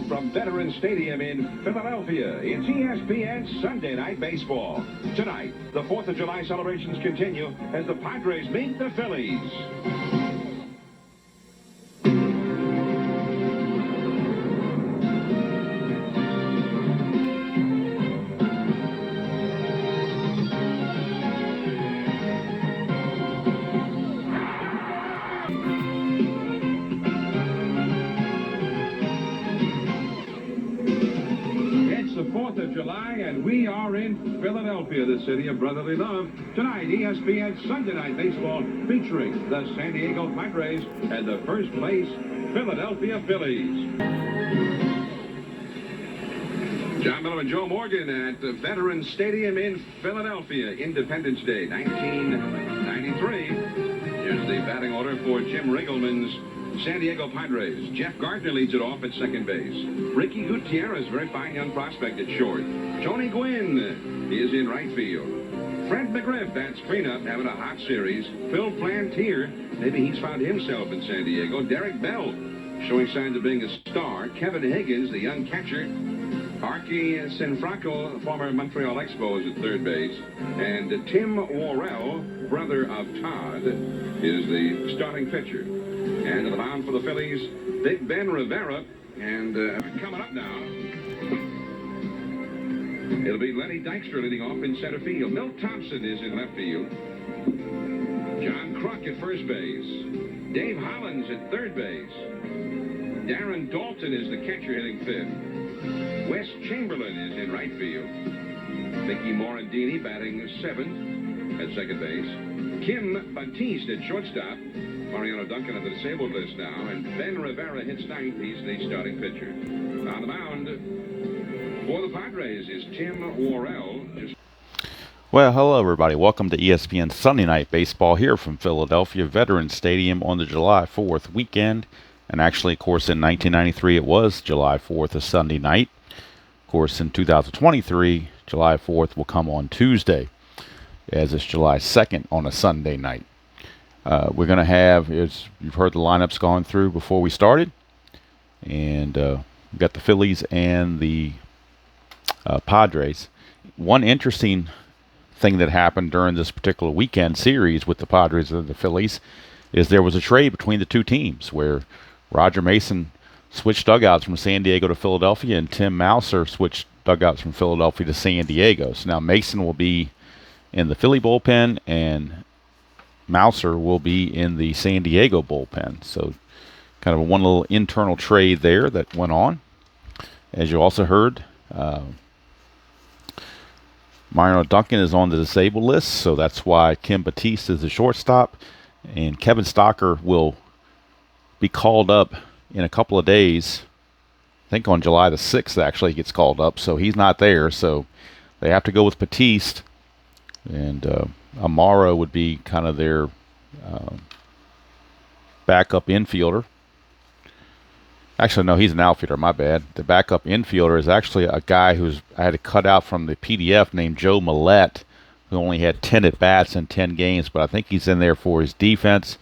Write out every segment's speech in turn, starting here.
from Veterans Stadium in Philadelphia. It's ESPN Sunday Night Baseball. Tonight, the 4th of July celebrations continue as the Padres meet the Phillies. The 4th of July, and we are in Philadelphia, the city of brotherly love. Tonight, ESPN Sunday Night Baseball featuring the San Diego Padres and the first place Philadelphia Phillies. John Miller and Joe Morgan at the Veterans Stadium in Philadelphia, Independence Day, 1993. Here's the batting order for Jim Riggleman's San Diego Padres. Jeff Gardner leads it off at second base. Ricky Gutierrez, very fine young prospect at short. Tony Gwynn is in right field. Fred McGriff, that's cleanup, having a hot series. Phil Plantier, maybe he's found himself in San Diego. Derek Bell, showing signs of being a star. Kevin Higgins, the young catcher. Archie Sinfraco, former Montreal Expos at third base. And Tim Worrell, brother of Todd, is the starting pitcher. And to the mound for the Phillies, Big Ben Rivera. And coming up now, it'll be Lenny Dykstra leading off in center field. Milt Thompson is in left field. John Kruk at first base. Dave Hollins at third base. Darren Dalton is the catcher hitting fifth. Wes Chamberlain is in right field. Mickey Morandini batting seventh at second base. Kim Batiste at shortstop. Mariano Duncan on the disabled list now, and Ben Rivera hits ninth. He's the starting pitcher. On the mound for the Padres is Tim Worrell. Well, hello everybody. Welcome to ESPN Sunday Night Baseball here from Philadelphia Veterans Stadium on the July 4th weekend. And actually, of course, in 1993 it was July 4th, a Sunday night. Of course, in 2023, July 4th will come on Tuesday, as it's July 2nd on a Sunday night. We're going to have, as you've heard the lineups going through before we started, and we've got the Phillies and the Padres. One interesting thing that happened during this particular weekend series with the Padres and the Phillies is there was a trade between the two teams where Roger Mason switched dugouts from San Diego to Philadelphia, and Tim Mouser switched dugouts from Philadelphia to San Diego. So now Mason will be in the Philly bullpen, and Mouser will be in the San Diego bullpen. So kind of one little internal trade there that went on. As you also heard, Mariano Duncan is on the disabled list, so that's why Kim Batiste is the shortstop. And Kevin Stocker will be called up in a couple of days. I think on July the 6th, actually, he gets called up, so he's not there. So they have to go with Batiste. And Amaro would be kind of their backup infielder. Actually, no, he's an outfielder, my bad. The backup infielder is actually a guy I had to cut out from the PDF named Joe Millette, who only had 10 at-bats in 10 games, but I think he's in there for his defense.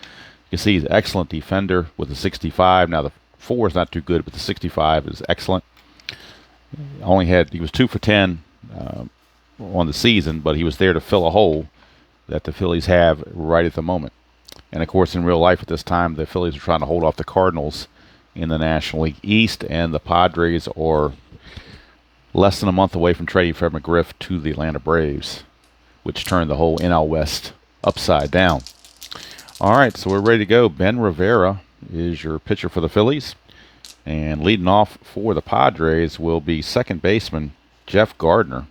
You can see he's an excellent defender with a 65. Now, the 4 is not too good, but the 65 is excellent. He was 2 for 10 on the season, but he was there to fill a hole that the Phillies have right at the moment. And of course, in real life at this time, the Phillies are trying to hold off the Cardinals in the National League East, and the Padres are less than a month away from trading Fred McGriff to the Atlanta Braves, which turned the whole NL West upside down. All right, so we're ready to go. Ben Rivera is your pitcher for the Phillies, and leading off for the Padres will be second baseman Jeff Gardner.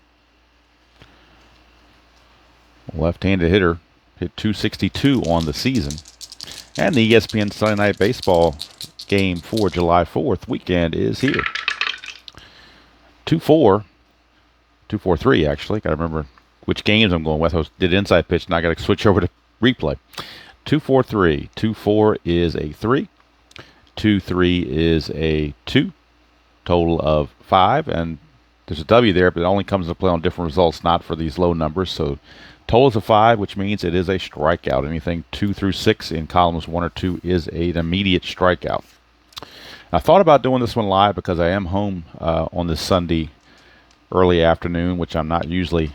Left-handed hitter, hit .262 on the season. And the ESPN Sunday Night Baseball game for July 4th weekend is here. 2-4-3 actually. Got to remember which games I'm going with. I did inside pitch, and I got to switch over to replay. 2-4-3. 2-4 is a 3. 2-3 is a 2. Total of 5, and there's a W there, but it only comes into play on different results, not for these low numbers. So total is a 5, which means it is a strikeout. Anything 2 through 6 in columns 1 or 2 is an immediate strikeout. I thought about doing this one live because I am home on this Sunday early afternoon, which I'm not usually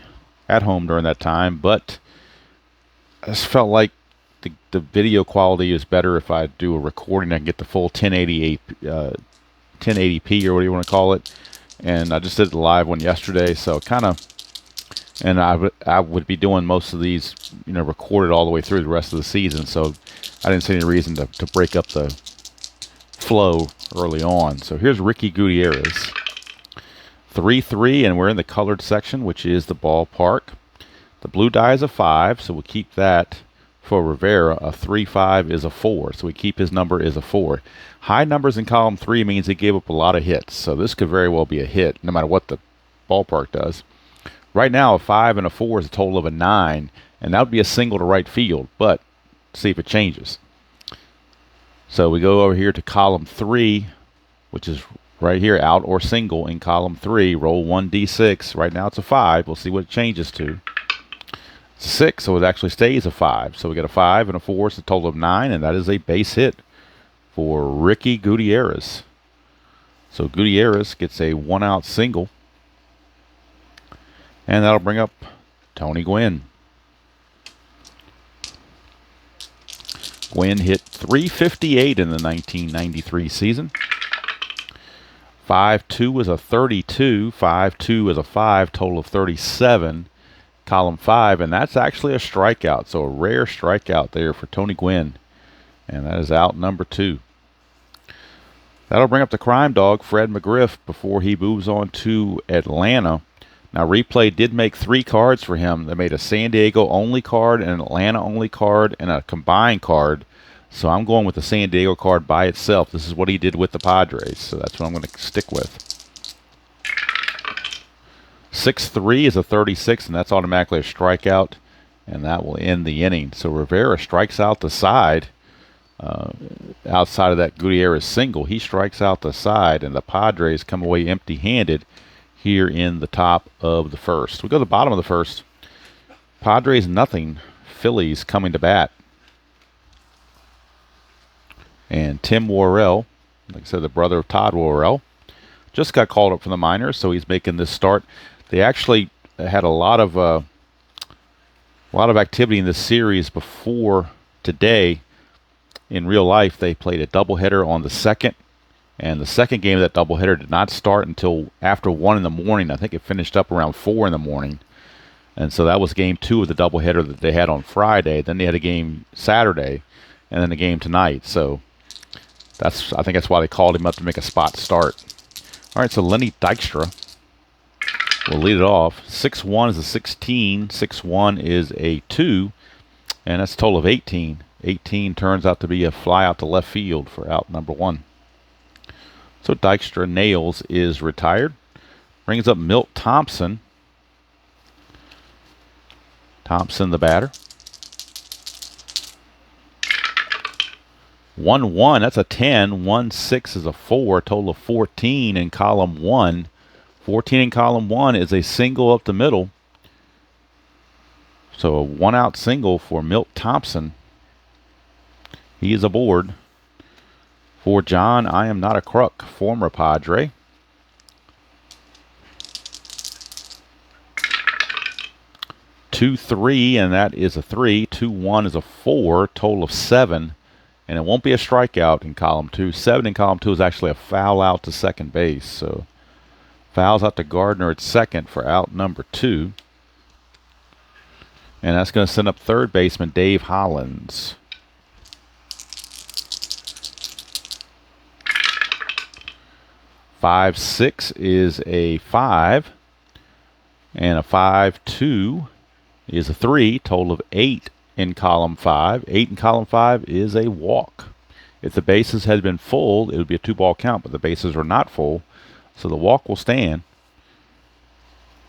at home during that time, but I just felt like the video quality is better if I do a recording. I can get the full 1080p or what do you want to call it. And I just did the live one yesterday, so kind of, and I would be doing most of these, recorded all the way through the rest of the season. So I didn't see any reason to break up the flow early on. So here's Ricky Gutierrez. 3-3, and we're in the colored section, which is the ballpark. The blue die is a 5, so we'll keep that. For Rivera, a 3-5 is a 4, so we keep his number as a 4. High numbers in column 3 means he gave up a lot of hits, so this could very well be a hit, no matter what the ballpark does. Right now, a 5 and a 4 is a total of a 9, and that would be a single to right field, but see if it changes. So we go over here to column 3, which is right here, out or single in column 3. Roll 1d6. Right now it's a 5. We'll see what it changes to. 6, so it actually stays a 5. So we got a 5 and a 4, it's a total of 9, and that is a base hit for Ricky Gutierrez. So Gutierrez gets a 1-out single, and that'll bring up Tony Gwynn. Gwynn hit .358 in the 1993 season. 5-2 is a 32. 5-2 is a 5, total of 37. Column 5, and that's actually a strikeout, so a rare strikeout there for Tony Gwynn, and that is out number 2. That'll bring up the crime dog, Fred McGriff, before he moves on to Atlanta. Now, Replay did make 3 cards for him. They made a San Diego only card, an Atlanta only card, and a combined card, so I'm going with the San Diego card by itself. This is what he did with the Padres, so that's what I'm going to stick with. 6-3 is a 36, and that's automatically a strikeout, and that will end the inning. So Rivera strikes out the side. Outside of that Gutierrez single, he strikes out the side, and the Padres come away empty-handed here in the top of the first. We go to the bottom of the first. Padres nothing. Phillies coming to bat. And Tim Worrell, like I said, the brother of Todd Worrell, just got called up from the minors, so he's making this start. They actually had a lot of activity in this series before today. In real life, they played a doubleheader on the 2nd, and the second game of that doubleheader did not start until after 1 in the morning. I think it finished up around 4 in the morning, and so that was game 2 of the doubleheader that they had on Friday. Then they had a game Saturday, and then a game tonight. So I think that's why they called him up to make a spot start. All right, so Lenny Dykstra will lead it off. 6-1 is a 16. 6-1 is a 2. And that's a total of 18. 18 turns out to be a fly out to left field for out number 1. So Dykstra nails is retired. Brings up Milt Thompson. Thompson the batter. 1-1, that's a 10. 1-6 is a 4. Total of 14 in column 1. 14 in column 1 is a single up the middle. So a 1-out single for Milt Thompson. He is aboard. For John, I am not a crook, former Padre. Two, 3, and that is a 3. 2-1 is a 4. Total of 7. And it won't be a strikeout in column 2. 7 in column 2 is actually a foul out to second base. So fouls out to Gardner at second for out number 2. And that's going to send up third baseman Dave Hollins. Five, 6 is a 5. And a 5-2 is a 3. Total of 8 in column 5. 8 in column 5 is a walk. If the bases had been full, it would be a 2-ball count, but the bases are not full, so the walk will stand.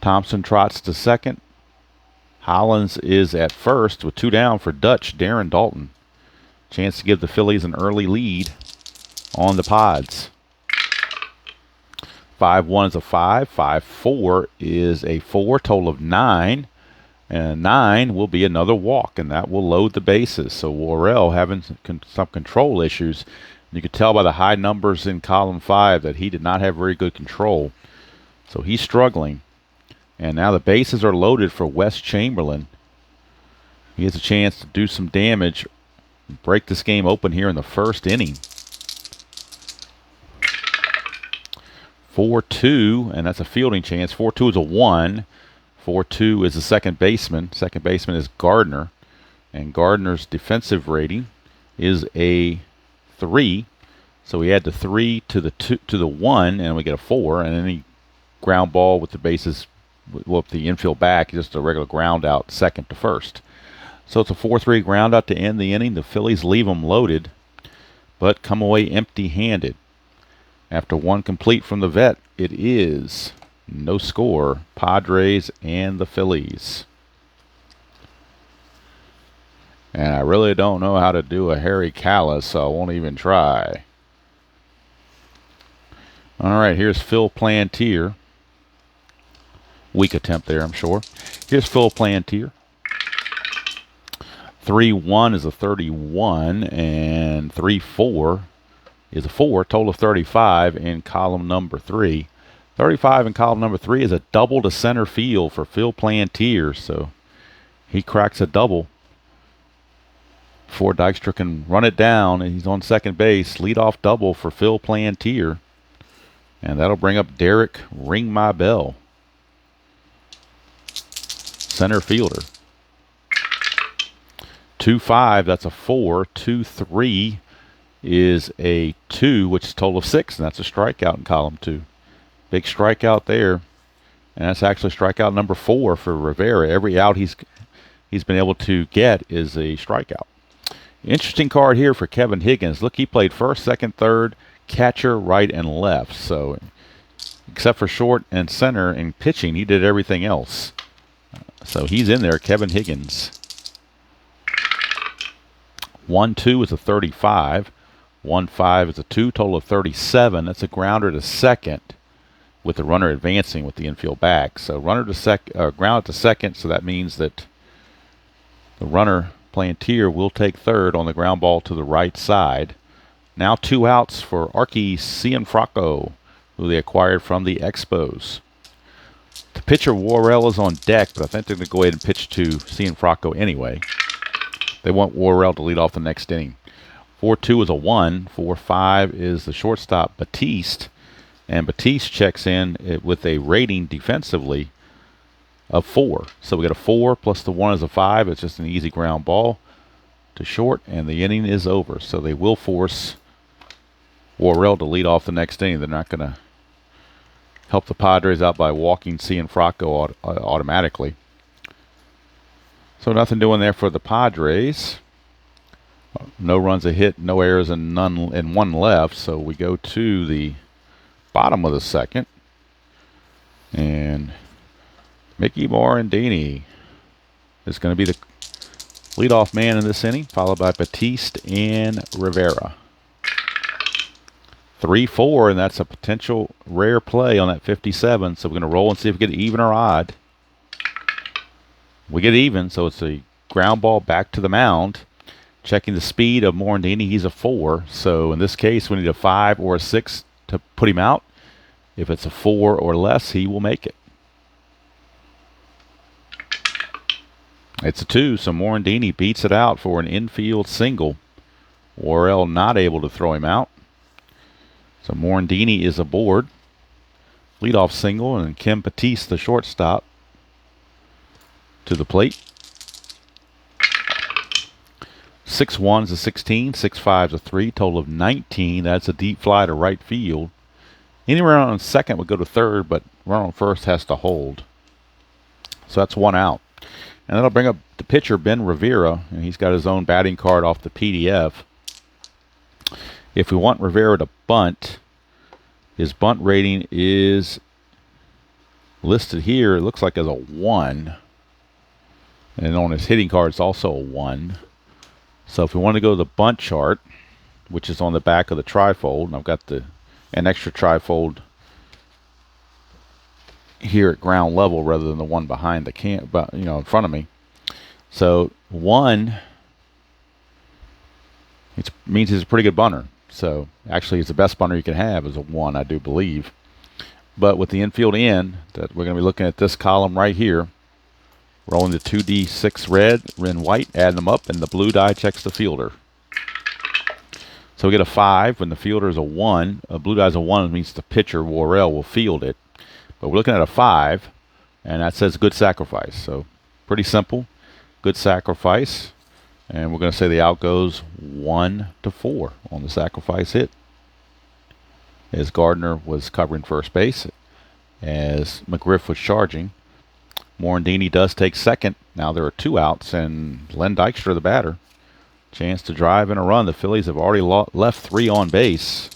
Thompson trots to second. Hollins is at first with 2 down for Dutch Darren Dalton. Chance to give the Phillies an early lead on the Pods. 5-1 is a 5. 5-4 is a 4. Total of 9. And 9 will be another walk, and that will load the bases. So Worrell having some control issues. You could tell by the high numbers in column 5 that he did not have very good control. So he's struggling. And now the bases are loaded for Wes Chamberlain. He has a chance to do some damage, break this game open here in the first inning. 4-2, and that's a fielding chance. 4-2 is a 1. 4-2 is the second baseman. Second baseman is Gardner. And Gardner's defensive rating is a 3. So we add the 3 to the 1, and we get a 4. And any ground ball with the bases, with the infield back, just a regular ground out, second to first. So it's a 4-3 ground out to end the inning. The Phillies leave them loaded, but come away empty-handed. After one complete from the vet, it is no score, Padres and the Phillies. And I really don't know how to do a Harry Callis, so I won't even try. All right, here's Phil Plantier. Weak attempt there, I'm sure. Here's Phil Plantier. 3-1 is a 31, and 3-4 is a 4, total of 35 in column number 3. 35 in column number 3 is a double to center field for Phil Plantier, so he cracks a double before Dykstra can run it down, and he's on second base. Leadoff double for Phil Plantier, and that'll bring up Derek Ring My Bell, center fielder. 2-5, that's a 4. 2-3 is a 2, which is a total of 6, and that's a strikeout in column 2. Big strikeout there, and that's actually strikeout number 4 for Rivera. Every out he's been able to get is a strikeout. Interesting card here for Kevin Higgins. Look, he played first, second, third, catcher, right, and left. So except for short and center and pitching, he did everything else. So he's in there, Kevin Higgins. 1-2 is a 35. 1-5 is a 2, total of 37. That's a grounder to second with the runner advancing with the infield back. So runner to ground to second, so that means that the runner, Plantier, will take third on the ground ball to the right side. Now 2 outs for Archie Cianfrocco, who they acquired from the Expos. The pitcher Worrell is on deck, but I think they're going to go ahead and pitch to Cianfrocco anyway. They want Worrell to lead off the next inning. 4-2 is a 1. 4-5 is the shortstop, Batiste. And Batiste checks in with a rating defensively of 4. So we got a 4 plus the 1 is a 5. It's just an easy ground ball to short, and the inning is over. So they will force Worrell to lead off the next inning. They're not going to help the Padres out by walking Cianfrocco automatically. So nothing doing there for the Padres. No runs a hit, no errors, and none and 1 left. So we go to the bottom of the second, and Mickey Morandini is going to be the leadoff man in this inning, followed by Batiste and Rivera. 3-4, and that's a potential rare play on that 57. So we're going to roll and see if we get even or odd. We get even, so it's a ground ball back to the mound. Checking the speed of Morandini, he's a 4. So in this case, we need a 5 or a 6 to put him out. If it's a 4 or less, he will make it. It's a 2, so Morandini beats it out for an infield single. Worrell not able to throw him out. So Morandini is aboard. Leadoff single, and Kim Batiste, the shortstop, to the plate. 6-1 is a 16, 6-5 is a 3, total of 19. That's a deep fly to right field. Any run on second would go to third, but run on first has to hold. So that's 1 out. And that'll bring up the pitcher, Ben Rivera, and he's got his own batting card off the PDF. If we want Rivera to bunt, his bunt rating is listed here. It looks like as a 1. And on his hitting card, it's also a 1. So if we want to go to the bunt chart, which is on the back of the trifold, and I've got an extra trifold here at ground level rather than the one behind the in front of me. So 1, it means he's a pretty good bunter. So actually, it's the best bunter you can have is a 1, I do believe. But with the infield in, that we're going to be looking at this column right here, rolling the 2d6 red and white, adding them up, and the blue die checks the fielder. So we get a 5 when the fielder is a 1. A blue die is a 1, means the pitcher, Worrell, will field it. But we're looking at a 5, and that says good sacrifice. So pretty simple, good sacrifice. And we're going to say the out goes 1-4 on the sacrifice hit, as Gardner was covering first base, as McGriff was charging. Morandini does take second. Now there are 2 outs, and Len Dykstra, the batter. Chance to drive in a run. The Phillies have already left 3 on base.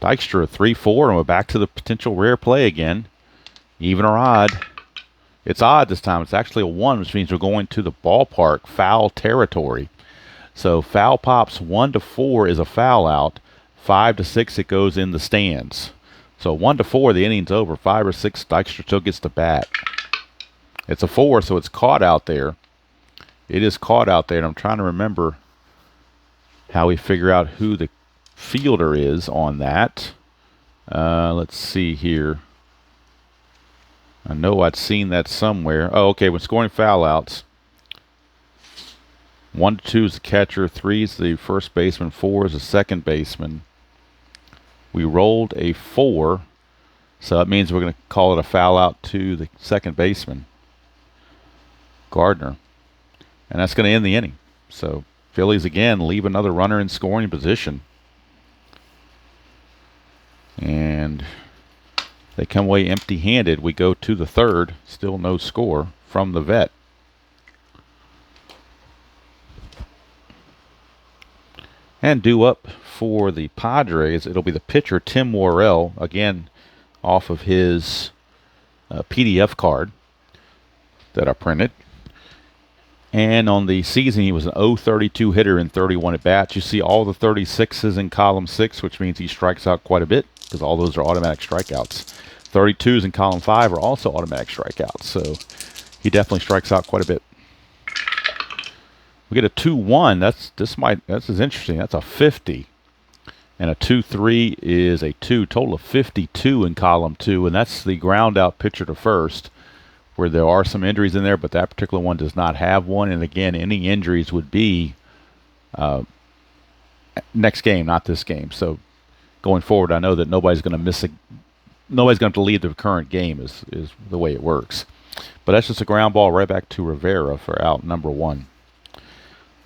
Dykstra 3-4, and we're back to the potential rare play again. Even or odd. It's odd this time. It's actually a 1, which means we're going to the ballpark, foul territory. So foul pops 1-4 is a foul out. 5-6 it goes in the stands. So 1-4 the inning's over. 5 or 6 Dykstra still gets the bat. It's a 4, so it's caught out there. It is caught out there, and I'm trying to remember how we figure out who the fielder is on that. Let's see here. I know I'd seen that somewhere. Oh, okay, when scoring foul outs, 1-2 is the catcher, 3 is the first baseman, 4 is the second baseman. We rolled a 4, so that means we're going to call it a foul out to the second baseman, Gardner. And that's going to end the inning. So Phillies again leave another runner in scoring position. And they come away empty-handed. We go to the third. Still no score from the vet. And due up for the Padres, it'll be the pitcher, Tim Worrell, again off of his PDF card that I printed. And on the season, he was an .032 hitter in 31 at-bats. You see all the 36s in column 6, which means he strikes out quite a bit, because all those are automatic strikeouts. 32s in column 5 are also automatic strikeouts, so he definitely strikes out quite a bit. We get a 2-1. This is interesting. That's a 50. And a 2-3 is a 2. Total of 52 in column 2, and that's the ground out pitcher to first, where there are some injuries in there, but that particular one does not have one. And again, any injuries would be next game, not this game. So going forward, I know that nobody's going to nobody's going to leave the current game is the way it works. But that's just a ground ball right back to Rivera for out number 1.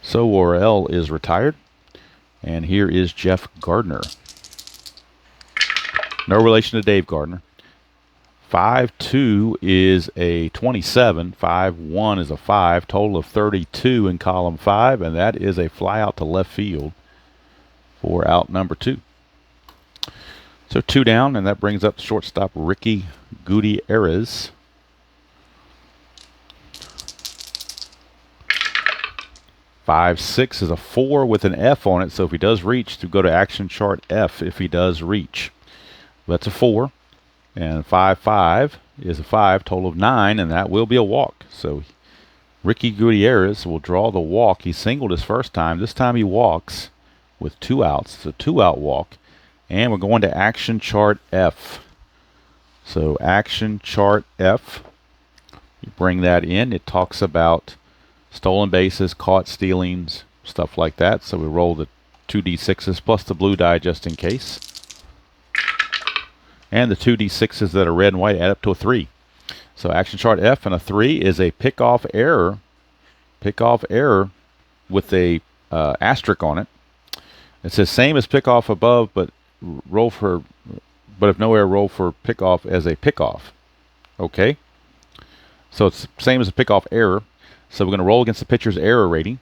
So Worrell is retired, and here is Jeff Gardner. No relation to Dave Gardner. 5-2 is a 27. 5-1 is a 5. Total of 32 in column 5, and that is a fly out to left field for out number 2. So 2 down, and that brings up shortstop Ricky Gutierrez. Five, 6 is a 4 with an F on it, so if he does reach, to go to action chart F if he does reach. That's a 4. And 5-5 is a 5, total of 9, and that will be a walk. So Ricky Gutierrez will draw the walk. He singled his first time. This time he walks with 2 outs. It's a 2-out walk. And we're going to action chart F. So action chart F, you bring that in. It talks about stolen bases, caught stealings, stuff like that. So we roll the 2d6s plus the blue die just in case. And the 2d6s that are red and white add up to a 3. So action chart F, and a 3 is a pickoff error. Pickoff error with a asterisk on it. It says same as pickoff above, but if no error, roll for pickoff as a pickoff. Okay. So it's same as a pickoff error. So we're going to roll against the pitcher's error rating.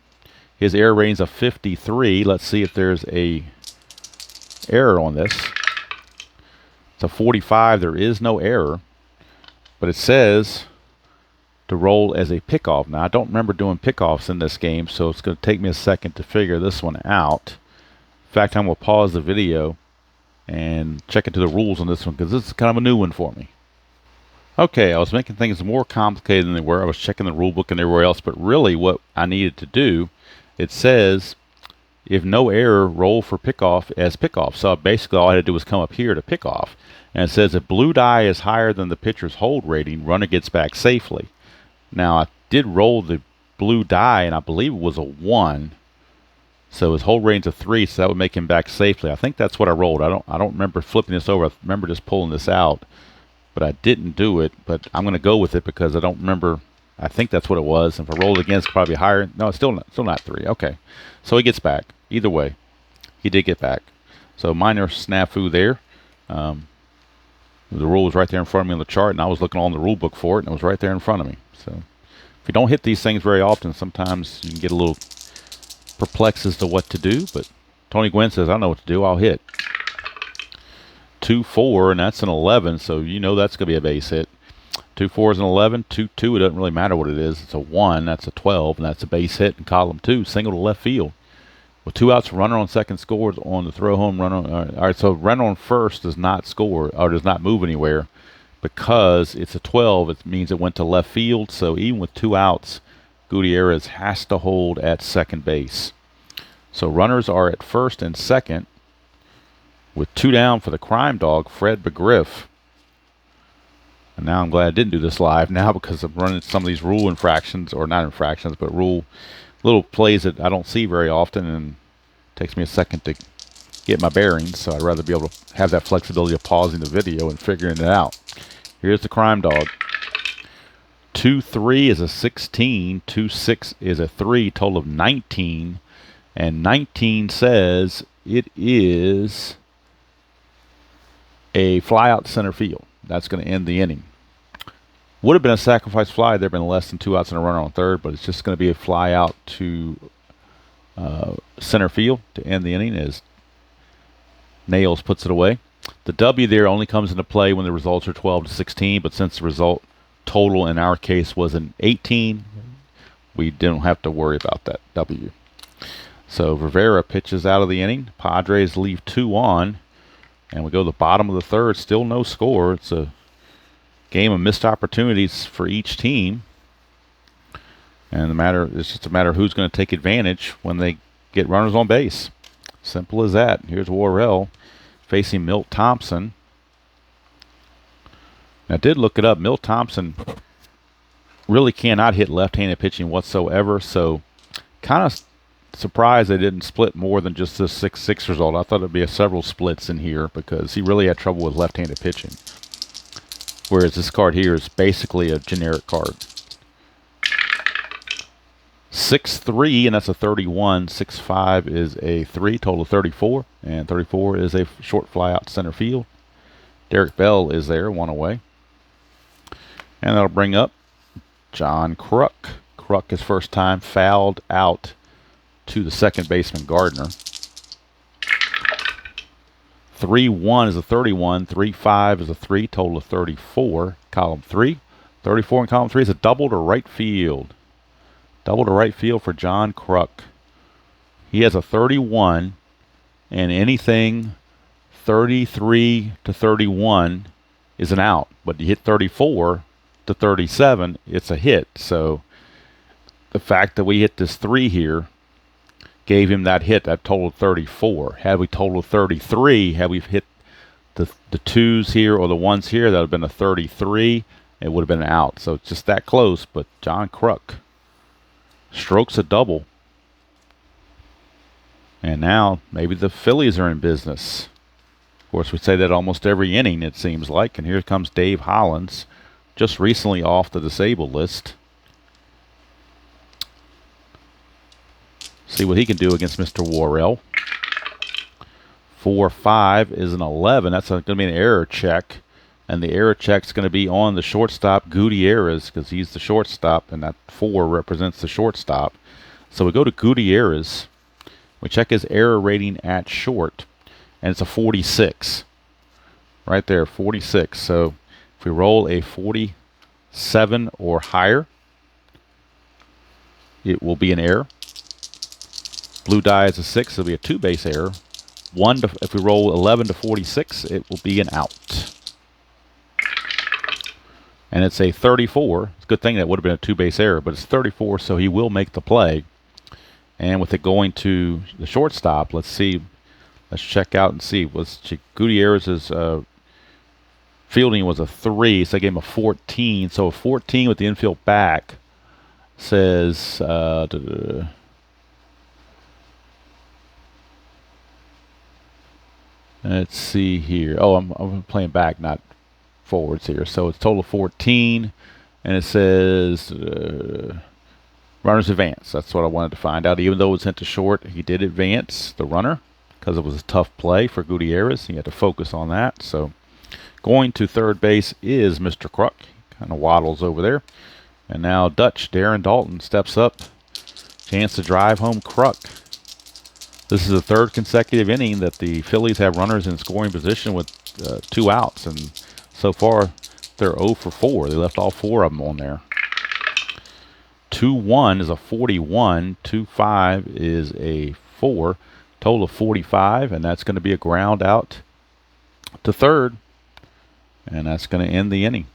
His error rating is a 53. Let's see if there's a error on this. It's a 45. There is no error, but it says to roll as a pickoff. Now, I don't remember doing pickoffs in this game, so it's going to take me a second to figure this one out. In fact, I'm going to pause the video and check into the rules on this one, because this is kind of a new one for me. Okay, I was making things more complicated than they were. I was checking the rule book and everywhere else, but really what I needed to do, it says if no error, roll for pickoff as pickoff. So basically all I had to do was come up here to pick off. And it says if blue die is higher than the pitcher's hold rating, runner gets back safely. Now I did roll the blue die, and I believe it was a 1. So his hold rating's a 3, so that would make him back safely. I think that's what I rolled. I don't remember flipping this over. I remember just pulling this out, but I didn't do it. But I'm going to go with it because I don't remember. I think that's what it was. And if I roll it again, it's probably higher. No, it's still not 3. Okay, so he gets back. Either way, he did get back. So minor snafu there. The rule was right there in front of me on the chart, and I was looking on the rule book for it, and it was right there in front of me. So if you don't hit these things very often, sometimes you can get a little perplexed as to what to do. But Tony Gwynn says, I know what to do. I'll hit. 2-4, and that's an 11, so you know that's going to be a base hit. 2-4 is an 11. 2-2, it doesn't really matter what it is. It's a 1, that's a 12, and that's a base hit in column 2, single to left field. With 2 outs, runner on second scores on the throw home run. All right, so runner on first does not score or does not move anywhere because it's a 12. It means it went to left field. So even with 2 outs, Gutierrez has to hold at second base. So runners are at first and second with 2 down for the crime dog, Fred McGriff. And now I'm glad I didn't do this live now because I'm running some of these rule infractions, or not infractions, but rule little plays that I don't see very often, and it takes me a second to get my bearings, so I'd rather be able to have that flexibility of pausing the video and figuring it out. Here's the crime dog. 2-3 is a 16, 2-6 is a 3, total of 19, and 19 says it is a fly out to center field. That's going to end the inning. Would have been a sacrifice fly. There have been less than 2 outs and a runner on third, but it's just going to be a fly out to center field to end the inning as Nails puts it away. The W there only comes into play when the results are 12-16, but since the result total in our case was an 18, we didn't have to worry about that W. So Rivera pitches out of the inning. Padres leave 2 on, and we go to the bottom of the third. Still no score. It's a game of missed opportunities for each team, and it's just a matter of who's going to take advantage when they get runners on base. Simple as that. Here's Worrell facing Milt Thompson. Now, I did look it up. Milt Thompson really cannot hit left-handed pitching whatsoever, so kind of surprised they didn't split more than just this 6-6 result. I thought it'd be several splits in here because he really had trouble with left-handed pitching. Whereas this card here is basically a generic card. 6-3, and that's a 31. 6-5 is a 3, total of 34. And 34 is a short fly out to center field. Derek Bell is there, 1 away. And that'll bring up John Kruk. Kruk, his first time, fouled out to the second baseman, Gardner. 3-1 is a 31. 3-5 is a 3, total of 34. Column 3. 34 in column 3 is a double to right field. Double to right field for John Kruk. He has a 31, and anything 33 to 31 is an out. But you hit 34 to 37, it's a hit. So the fact that we hit this 3 here gave him that hit that totaled 34. Had we totaled 33, had we hit the 2s here or the 1s here, that would have been a 33. It would have been an out. So it's just that close. But John Kruk strokes a double. And now maybe the Phillies are in business. Of course, we say that almost every inning, it seems like. And here comes Dave Hollins, just recently off the disabled list. See what he can do against Mr. Worrell. 4-5 is an 11. That's going to be an error check. And the error check's going to be on the shortstop, Gutierrez, because he's the shortstop, and that 4 represents the shortstop. So we go to Gutierrez. We check his error rating at short, and it's a 46. Right there, 46. So if we roll a 47 or higher, it will be an error. Blue die is a 6, it'll be a 2-base error. If we roll 11 to 46, it will be an out. And it's a 34. It's a good thing that would have been a 2-base error, but it's 34, so he will make the play. And with it going to the shortstop, let's see. Let's check out and see. Gutierrez's fielding was a 3, so I gave him a 14. So a 14 with the infield back says let's see here. Oh, I'm playing back, not forwards here. So it's total 14, and it says runners advance. That's what I wanted to find out. Even though it was sent to short, he did advance the runner because it was a tough play for Gutierrez. He had to focus on that. So going to third base is Mr. Kruk. Kind of waddles over there. And now Darren Dalton steps up. Chance to drive home Kruk. This is the third consecutive inning that the Phillies have runners in scoring position with 2 outs. And so far, they're 0 for 4. They left all 4 of them on there. 2-1 is a 41. 2-5 is a 4. Total of 45. And that's going to be a ground out to third. And that's going to end the inning.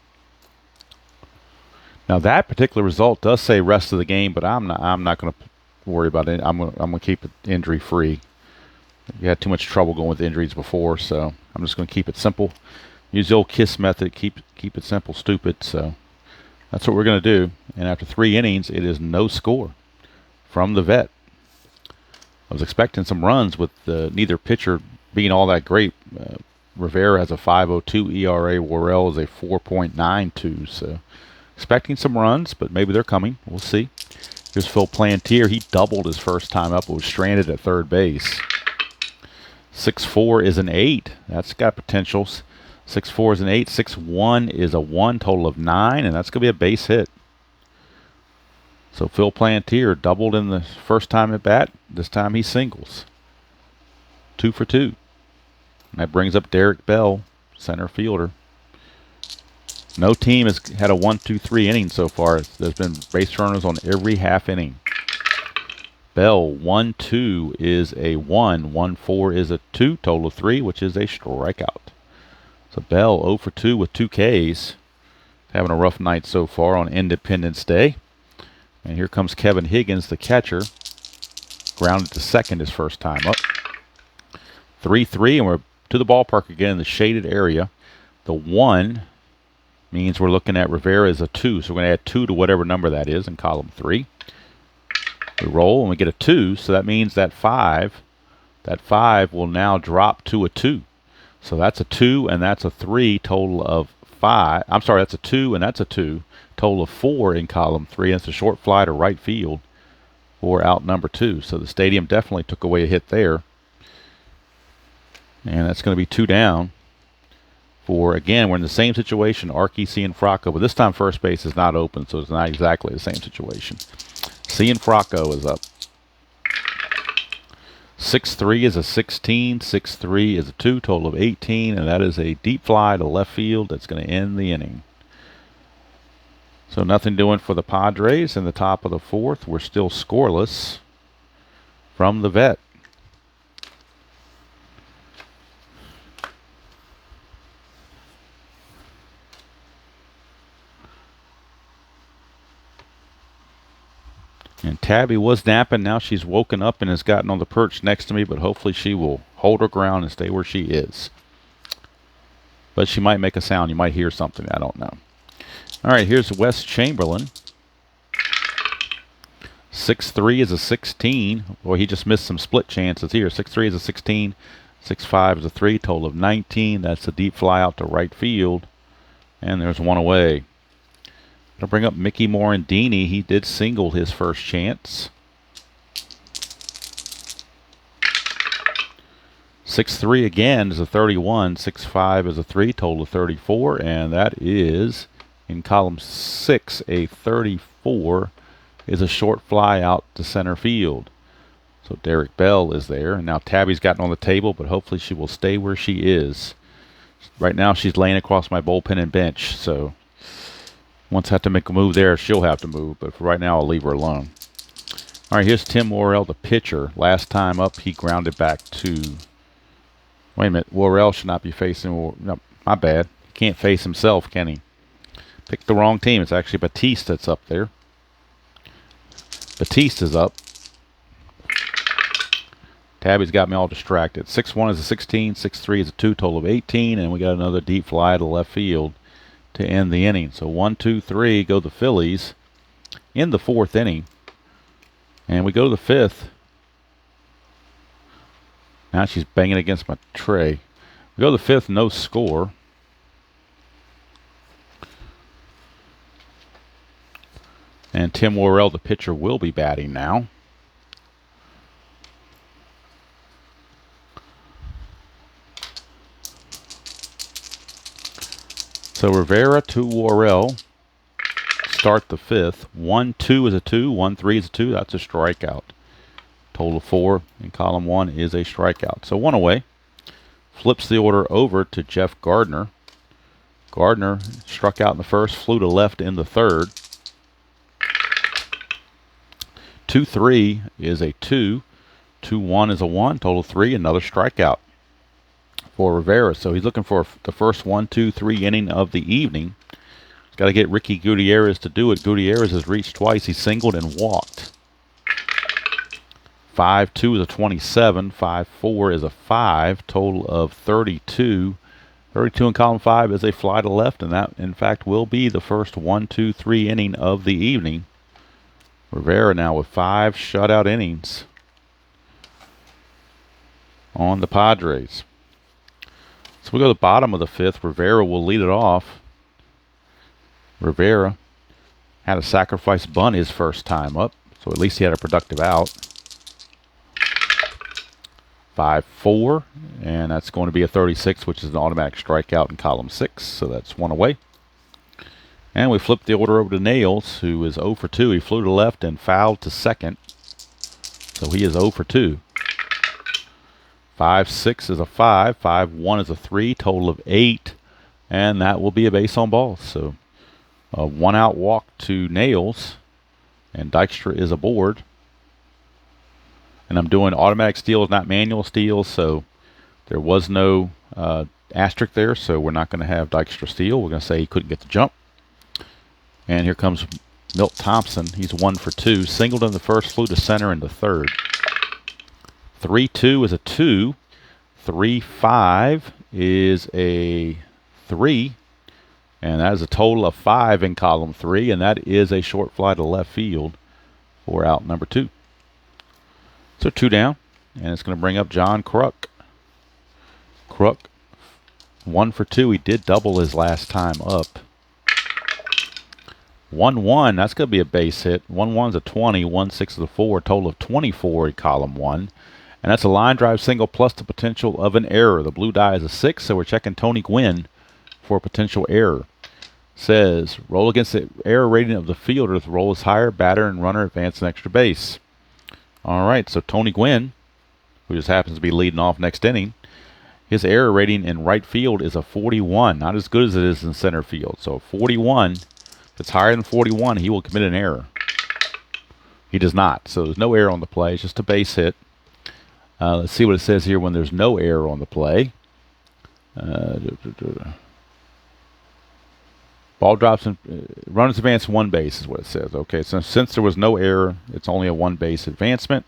Now that particular result does say rest of the game, but I'm not going to worry about it. I'm going to keep it injury free. You had too much trouble going with injuries before, so I'm just going to keep it simple. Use the old KISS method. Keep it simple, stupid. So that's what we're going to do. And after 3 innings, it is no score from the vet. I was expecting some runs with neither pitcher being all that great. Rivera has a 5.02 ERA. Worrell is a 4.92. So expecting some runs, but maybe they're coming. We'll see. Here's Phil Plantier. He doubled his first time up, but was stranded at third base. 6-4 is an 8. That's got potential. 6-4 is an 8. 6-1 is a 1. Total of 9, and that's going to be a base hit. So Phil Plantier doubled in the first time at bat. This time he singles. 2 for 2. And that brings up Derek Bell, center fielder. No team has had a 1-2-3 inning so far. There's been base runners on every half inning. Bell, 1-2 is a 1. 1-4 is a 2. Total of 3, which is a strikeout. So Bell 0 for 2 with 2 Ks. Having a rough night so far on Independence Day. And here comes Kevin Higgins, the catcher. Grounded to second his first time up. 3-3, and we're to the ballpark again in the shaded area. The 1 means we're looking at Rivera as a 2, so we're going to add 2 to whatever number that is in column 3. We roll and we get a 2, so that means that 5 will now drop to a 2. So that's a 2 and that's a 3, total of 5. I'm sorry, that's a 2 and that's a 2, total of 4 in column 3. That's a short fly to right field for out number 2. So the stadium definitely took away a hit there. And that's going to be 2 down. Again, we're in the same situation, Archie, Cianfrocco, but this time first base is not open, so it's not exactly the same situation. Cianfrocco is up. 6-3 is a 16, 6-3 is a 2, total of 18, and that is a deep fly to left field that's going to end the inning. So nothing doing for the Padres in the top of the 4th. We're still scoreless from the vet. And Tabby was napping. Now she's woken up and has gotten on the perch next to me, but hopefully she will hold her ground and stay where she is. But she might make a sound. You might hear something. I don't know. All right, here's Wes Chamberlain. 6-3 is a 16. Boy, he just missed some split chances here. 6-3 is a 16. 6-5 is a 3, total of 19. That's a deep fly out to right field. And there's one away. Going to bring up Mickey Morandini. He did single his first chance. 6-3 again is a 31. 6-5 is a 3, total of 34. And that is, in column 6, a 34 is a short fly out to center field. So Derek Bell is there. And now Tabby's gotten on the table, but hopefully she will stay where she is. Right now she's laying across my bullpen and bench, so once I have to make a move there, she'll have to move. But for right now, I'll leave her alone. All right, here's Tim Worrell, the pitcher. Last time up, he grounded back to... Wait a minute. Worrell should not be facing... No, my bad. He can't face himself, can he? Picked the wrong team. It's actually Batiste that's up there. Batiste is up. Tabby's got me all distracted. 6-1 is a 16, 6-3 is a 2, total of 18, and we got another deep fly to left field to end the inning. So 1, 2, 3 go the Phillies in the 4th inning. And we go to the 5th. Now she's banging against my tray. We go to the 5th, no score. And Tim Worrell, the pitcher, will be batting now. So Rivera to Worrell. Start the 5th. 1-2 is a 2. 1-3 is a 2. That's a strikeout. Total of 4 in column 1 is a strikeout. So 1 away. Flips the order over to Jeff Gardner. Gardner struck out in the 1st, flew to left in the 3rd. 2-3 is a 2. 2-1 is a 1. Total 3. Another strikeout for Rivera. So he's looking for the first 1, 2, 3 inning of the evening. He's got to get Ricky Gutierrez to do it. Gutierrez has reached twice. He singled and walked. 5-2 is a 27. 5-4 is a 5. Total of 32. 32 in column 5 is a fly to left, and that, in fact, will be the first 1, 2, 3 inning of the evening. Rivera now with 5 shutout innings on the Padres. So we go to the bottom of the 5th. Rivera will lead it off. Rivera had a sacrifice bunt his first time up, so at least he had a productive out. 5-4, and that's going to be a 36, which is an automatic strikeout in column 6, so that's 1 away. And we flip the order over to Nails, who is 0 for 2. He flew to left and fouled to second, so he is 0 for 2. 5-6 is a 5. 5-1 is a 3. Total of 8, and that will be a base on balls. So a 1-out walk to Nails, and Dykstra is aboard. And I'm doing automatic steals, not manual steals, so there was no asterisk there, so we're not going to have Dykstra steal. We're going to say he couldn't get the jump. And here comes Milt Thompson. He's 1 for 2. Singled in the 1st, flew to center in the 3rd. 3-2 is a 2. 3-5 is a 3. And that is a total of 5 in column 3, and that is a short fly to left field for out number 2. So 2 down, and it's going to bring up John Kruk. Kruk, 1 for 2. He did double his last time up. 1-1, that's going to be a base hit. 1-1 is a 20. 1-6 is a 4. Total of 24 in column 1. And that's a line drive single plus the potential of an error. The blue die is a 6, so we're checking Tony Gwynn for a potential error. Says, roll against the error rating of the fielder. The roll is higher, batter and runner advance an extra base. All right, so Tony Gwynn, who just happens to be leading off next inning, his error rating in right field is a 41. Not as good as it is in center field. So 41, if it's higher than 41, he will commit an error. He does not. So there's no error on the play. It's just a base hit. Let's see what it says here when there's no error on the play. Ball drops in, runners advance 1 base is what it says. Okay, so since there was no error, it's only a 1 base advancement.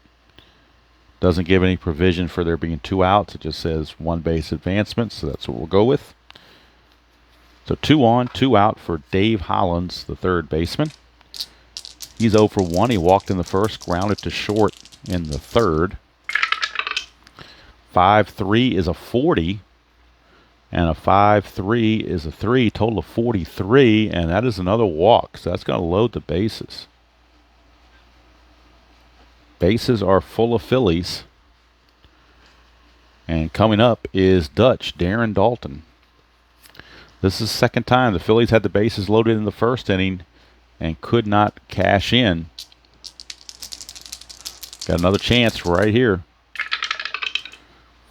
Doesn't give any provision for there being 2 outs. It just says 1 base advancement, so that's what we'll go with. So 2 on, 2 out for Dave Hollins, the 3rd baseman. He's 0 for 1. He walked in the 1st, grounded to short in the 3rd. 5-3 is a 40. And a 5-3 is a 3, total of 43, and that is another walk. So that's going to load the bases. Bases are full of Phillies. And coming up is Dutch, Darren Dalton. This is the 2nd time the Phillies had the bases loaded in the 1st inning and could not cash in. Got another chance right here.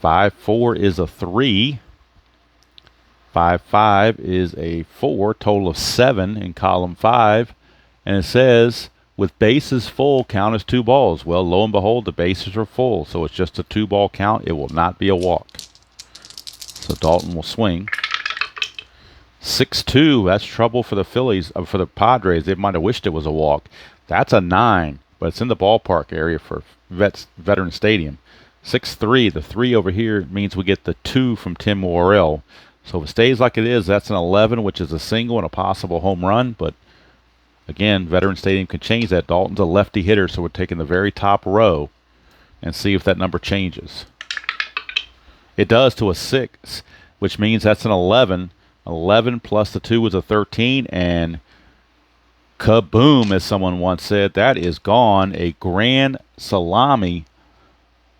5-4 is a 3. 5-5 is a 4, total of 7 in column 5. And it says, with bases full, count as 2 balls. Well, lo and behold, the bases are full, so it's just a 2-ball count. It will not be a walk. So Dalton will swing. 6-2, that's trouble for the Phillies, for the Padres. They might have wished it was a walk. That's a 9, but it's in the ballpark area for Veteran Stadium. 6-3. The 3 over here means we get the 2 from Tim Worrell. So if it stays like it is, that's an 11, which is a single and a possible home run. But again, Veterans Stadium can change that. Dalton's a lefty hitter, so we're taking the very top row and see if that number changes. It does to a 6, which means that's an 11. 11 plus the 2 is a 13, and kaboom, as someone once said, that is gone. A grand salami.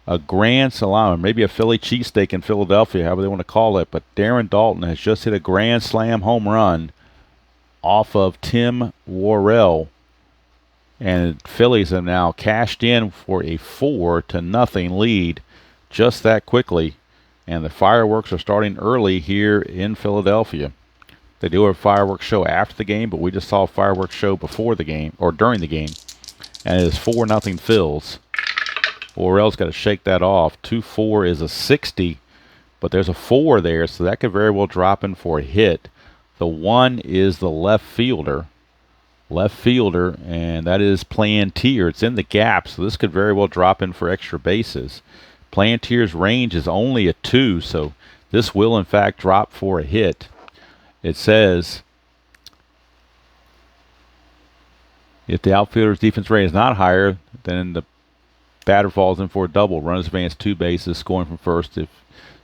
A grand salami, maybe a Philly cheesesteak in Philadelphia, however they want to call it. But Darren Daulton has just hit a grand slam home run off of Tim Worrell. And Phillies have now cashed in for a 4-0 lead just that quickly. And the fireworks are starting early here in Philadelphia. They do a fireworks show after the game, but we just saw a fireworks show before the game, or during the game. And it is 4-0 Phils. Worrell's got to shake that off. 2-4 is a 60, but there's a 4 there, so that could very well drop in for a hit. The 1 is the left fielder. And that is Plantier. It's in the gap, so this could very well drop in for extra bases. Plantier's range is only a 2, so this will in fact drop for a hit. It says, if the outfielder's defense rating is not higher, then the batter falls in for a double. Runners advance 2 bases, scoring from first if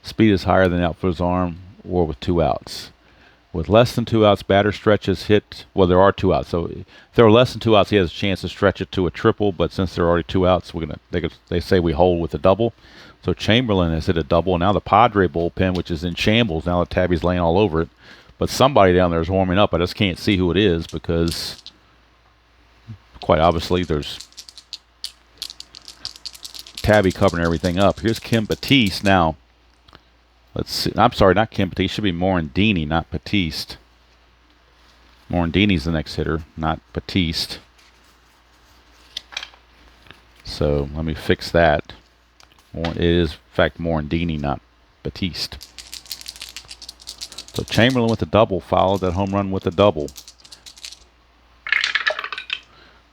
speed is higher than the outfielder's arm or with 2 outs. With less than 2 outs, batter stretches hit. Well, there are 2 outs, so if there are less than 2 outs, he has a chance to stretch it to a triple. But since there are already 2 outs, they say we hold with a double. So Chamberlain has hit a double, and now the Padre bullpen, which is in shambles now that Tabby's laying all over it. But somebody down there is warming up. I just can't see who it is because, quite obviously, there's Tabby covering everything up. Here's Kim Batiste now. Let's see. I'm sorry, not Kim Batiste. It should be Morandini, not Batiste. Morandini's the next hitter, not Batiste. So let me fix that. It is, in fact, Morandini, not Batiste. So Chamberlain with a double, followed that home run with a double.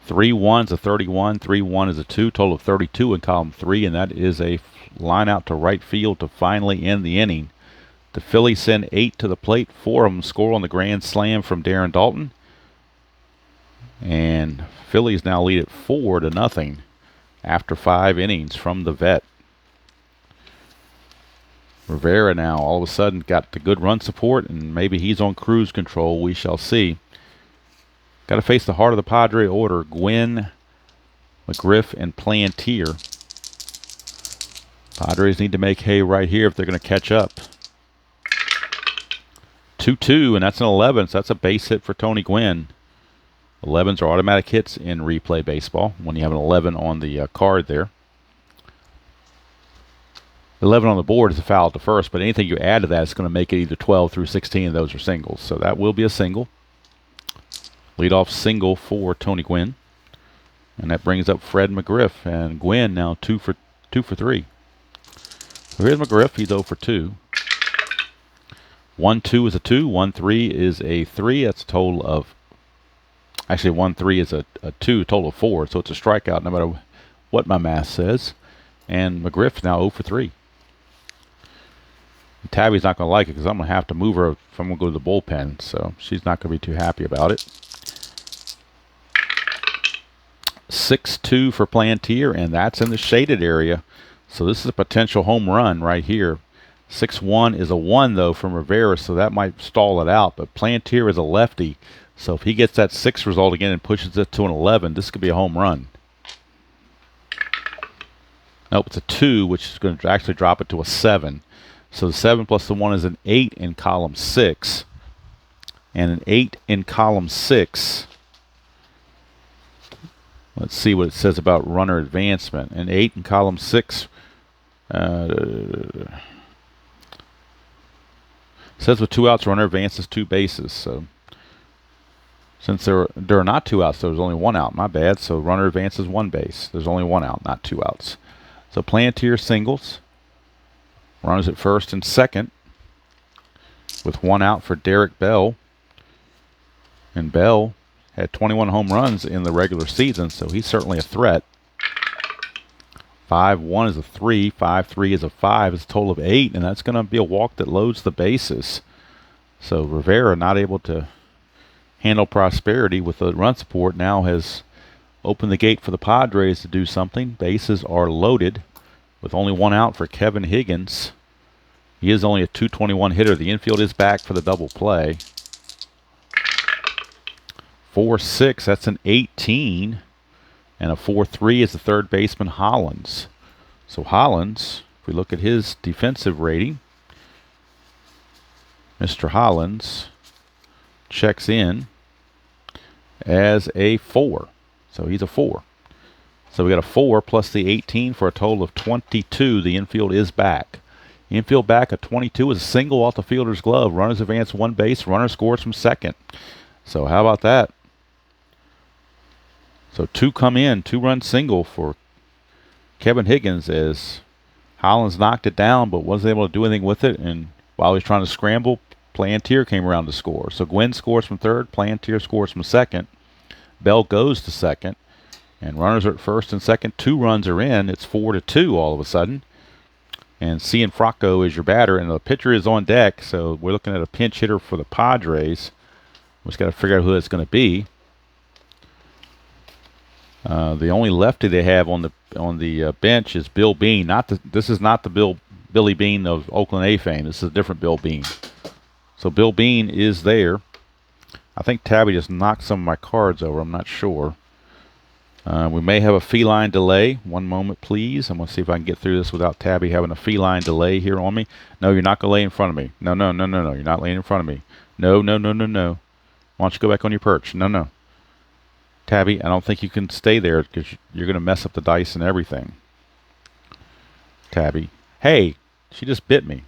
3-1's a 31, 3-1 is a 2, total of 32 in column 3, and that is a line out to right field to finally end the inning. The Phillies send 8 to the plate, 4 of them score on the grand slam from Darren Daulton. And Phillies now lead it 4-0 after 5 innings from the vet. Rivera now all of a sudden got the good run support, and maybe he's on cruise control. We shall see. Got to face the heart of the Padre order, Gwynn, McGriff, and Plantier. Padres need to make hay right here if they're going to catch up. 2-2, and that's an 11, so that's a base hit for Tony Gwynn. 11s are automatic hits in replay baseball when you have an 11 on the card there. 11 on the board is a foul to first, but anything you add to that is going to make it either 12 through 16, and those are singles. So that will be a single. Leadoff single for Tony Gwynn. And that brings up Fred McGriff. And Gwynn now 2 for 3. So here's McGriff. He's 0 for 2. 1-2 is a 2. 1-3 is a 3. That's a total of... Actually, 1-3 is a 2, total of 4. So it's a strikeout no matter what my math says. And McGriff now 0 for 3. And Tabby's not going to like it because I'm going to have to move her if I'm going to go to the bullpen. So she's not going to be too happy about it. 6-2 for Plantier, and that's in the shaded area. So this is a potential home run right here. 6-1 is a 1, though, from Rivera, so that might stall it out. But Plantier is a lefty, so if he gets that 6 result again and pushes it to an 11, this could be a home run. Nope, it's a 2, which is going to actually drop it to a 7. So the 7 plus the 1 is an 8 in column 6. And an 8 in column 6... Let's see what it says about runner advancement. An 8 in column 6. Says with 2 outs, runner advances 2 bases. So since there are not 2 outs, there's only 1 out. My bad. So runner advances 1 base. There's only 1 out, not 2 outs. So Plantier singles. Runners at first and second with 1 out for Derek Bell. And Bell had 21 home runs in the regular season, so he's certainly a threat. 5-1 is a 3. 5-3 is a 5. It's a total of 8, and that's going to be a walk that loads the bases. So Rivera, not able to handle prosperity with the run support, now has opened the gate for the Padres to do something. Bases are loaded with only 1 out for Kevin Higgins. He is only a .221 hitter. The infield is back for the double play. 4-6, that's an 18. And a 4-3 is the third baseman, Hollins. So Hollins, if we look at his defensive rating, Mr. Hollins checks in as a 4. So he's a 4. So we got a 4 plus the 18 for a total of 22. The infield is back. Infield back at 22 is a single off the fielder's glove. Runners advance 1 base. Runner scores from second. So how about that? So 2 come in, 2-run single for Kevin Higgins as Hollins knocked it down but wasn't able to do anything with it. And while he was trying to scramble, Plantier came around to score. So Gwynn scores from third, Plantier scores from second. Bell goes to second. And runners are at first and second. 2 runs are in. It's 4-2 all of a sudden. And Cianfrocco is your batter. And the pitcher is on deck. So we're looking at a pinch hitter for the Padres. We just got to figure out who it's going to be. The only lefty they have on the bench is Bill Bean. This is not the Billy Bean of Oakland A fame. This is a different Bill Bean. So Bill Bean is there. I think Tabby just knocked some of my cards over. I'm not sure. We may have a feline delay. 1 moment, please. I'm going to see if I can get through this without Tabby having a feline delay here on me. No, you're not going to lay in front of me. No. You're not laying in front of me. No. Why don't you go back on your perch? No. Tabby, I don't think you can stay there because you're going to mess up the dice and everything. Tabby. Hey, she just bit me.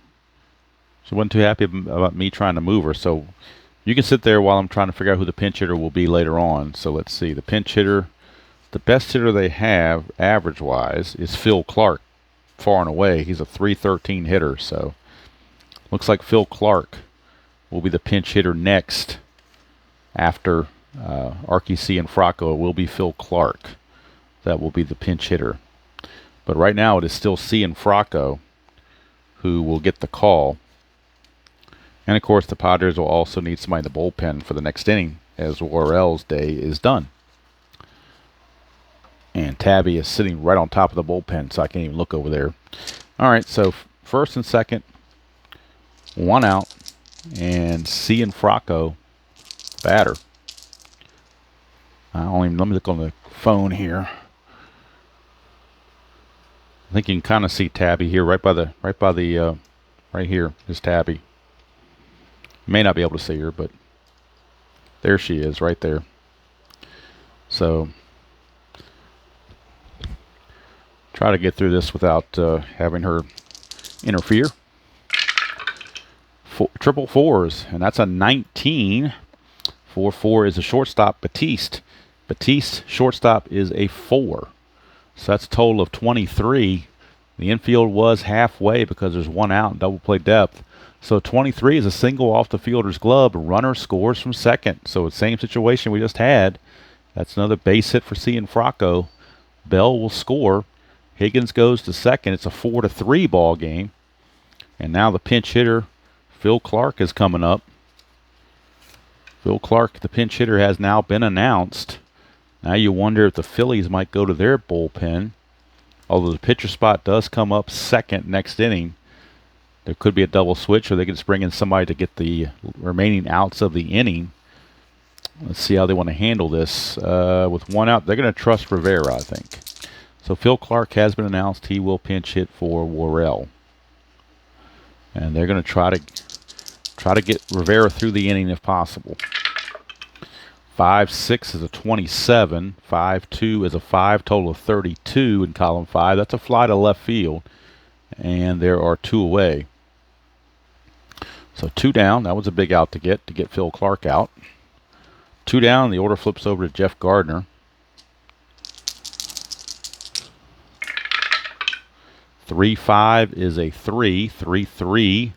She wasn't too happy about me trying to move her. So you can sit there while I'm trying to figure out who the pinch hitter will be later on. So let's see. The pinch hitter, the best hitter they have average-wise is Phil Clark, far and away. He's a .313 hitter. So looks like Phil Clark will be the pinch hitter next after Archie Cianfrocco. It will be Phil Clark. That will be the pinch hitter. But right now it is still Cianfrocco who will get the call. And of course the Padres will also need somebody in the bullpen for the next inning as Worrell's day is done. And Tabby is sitting right on top of the bullpen, so I can't even look over there. All right, so first and second, 1 out, and Cianfrocco, batter. Let me look on the phone here. I think you can kind of see Tabby here, right here is Tabby. You may not be able to see her, but there she is, right there. So try to get through this without having her interfere. Triple fours, and that's a 19. 4-4 is a shortstop, Batiste. Batiste, shortstop, is a 4. So that's a total of 23. The infield was halfway because there's 1 out in double play depth. So 23 is a single off the fielder's glove. Runner scores from second. So the same situation we just had. That's another base hit for Cianfrocco. Bell will score. Higgins goes to second. It's a 4-3 ball game. And now the pinch hitter, Phil Clark, is coming up. Phil Clark, the pinch hitter, has now been announced. Now you wonder if the Phillies might go to their bullpen. Although the pitcher spot does come up second next inning. There could be a double switch, or they could just bring in somebody to get the remaining outs of the inning. Let's see how they want to handle this. With 1 out, they're going to trust Rivera, I think. So Phil Clark has been announced. He will pinch hit for Worrell. And they're going to try to get Rivera through the inning if possible. 5-6 is a 27. 5-2 is a 5. Total of 32 in column 5. That's a fly to left field. And there are 2 away. So 2 down. That was a big out to get Phil Clark out. 2 down. The order flips over to Jeff Gardner. 3-5 is a 3. 3-3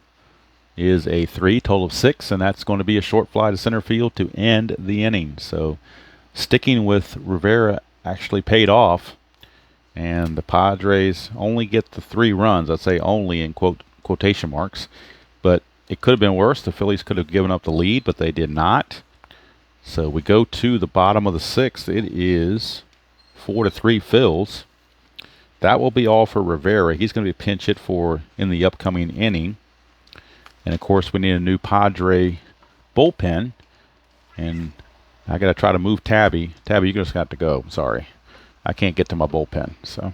is a 3, total of 6, and that's going to be a short fly to center field to end the inning. So sticking with Rivera actually paid off and the Padres only get the 3 runs. I'd say only in quotation marks, but it could have been worse. The Phillies could have given up the lead, but they did not. So we go to the bottom of the 6th. It is 4-3 Phils. That will be all for Rivera. He's going to be pinch hit for in the upcoming inning. And of course, we need a new Padre bullpen. And I got to try to move Tabby. Tabby, you just got to go. Sorry. I can't get to my bullpen. So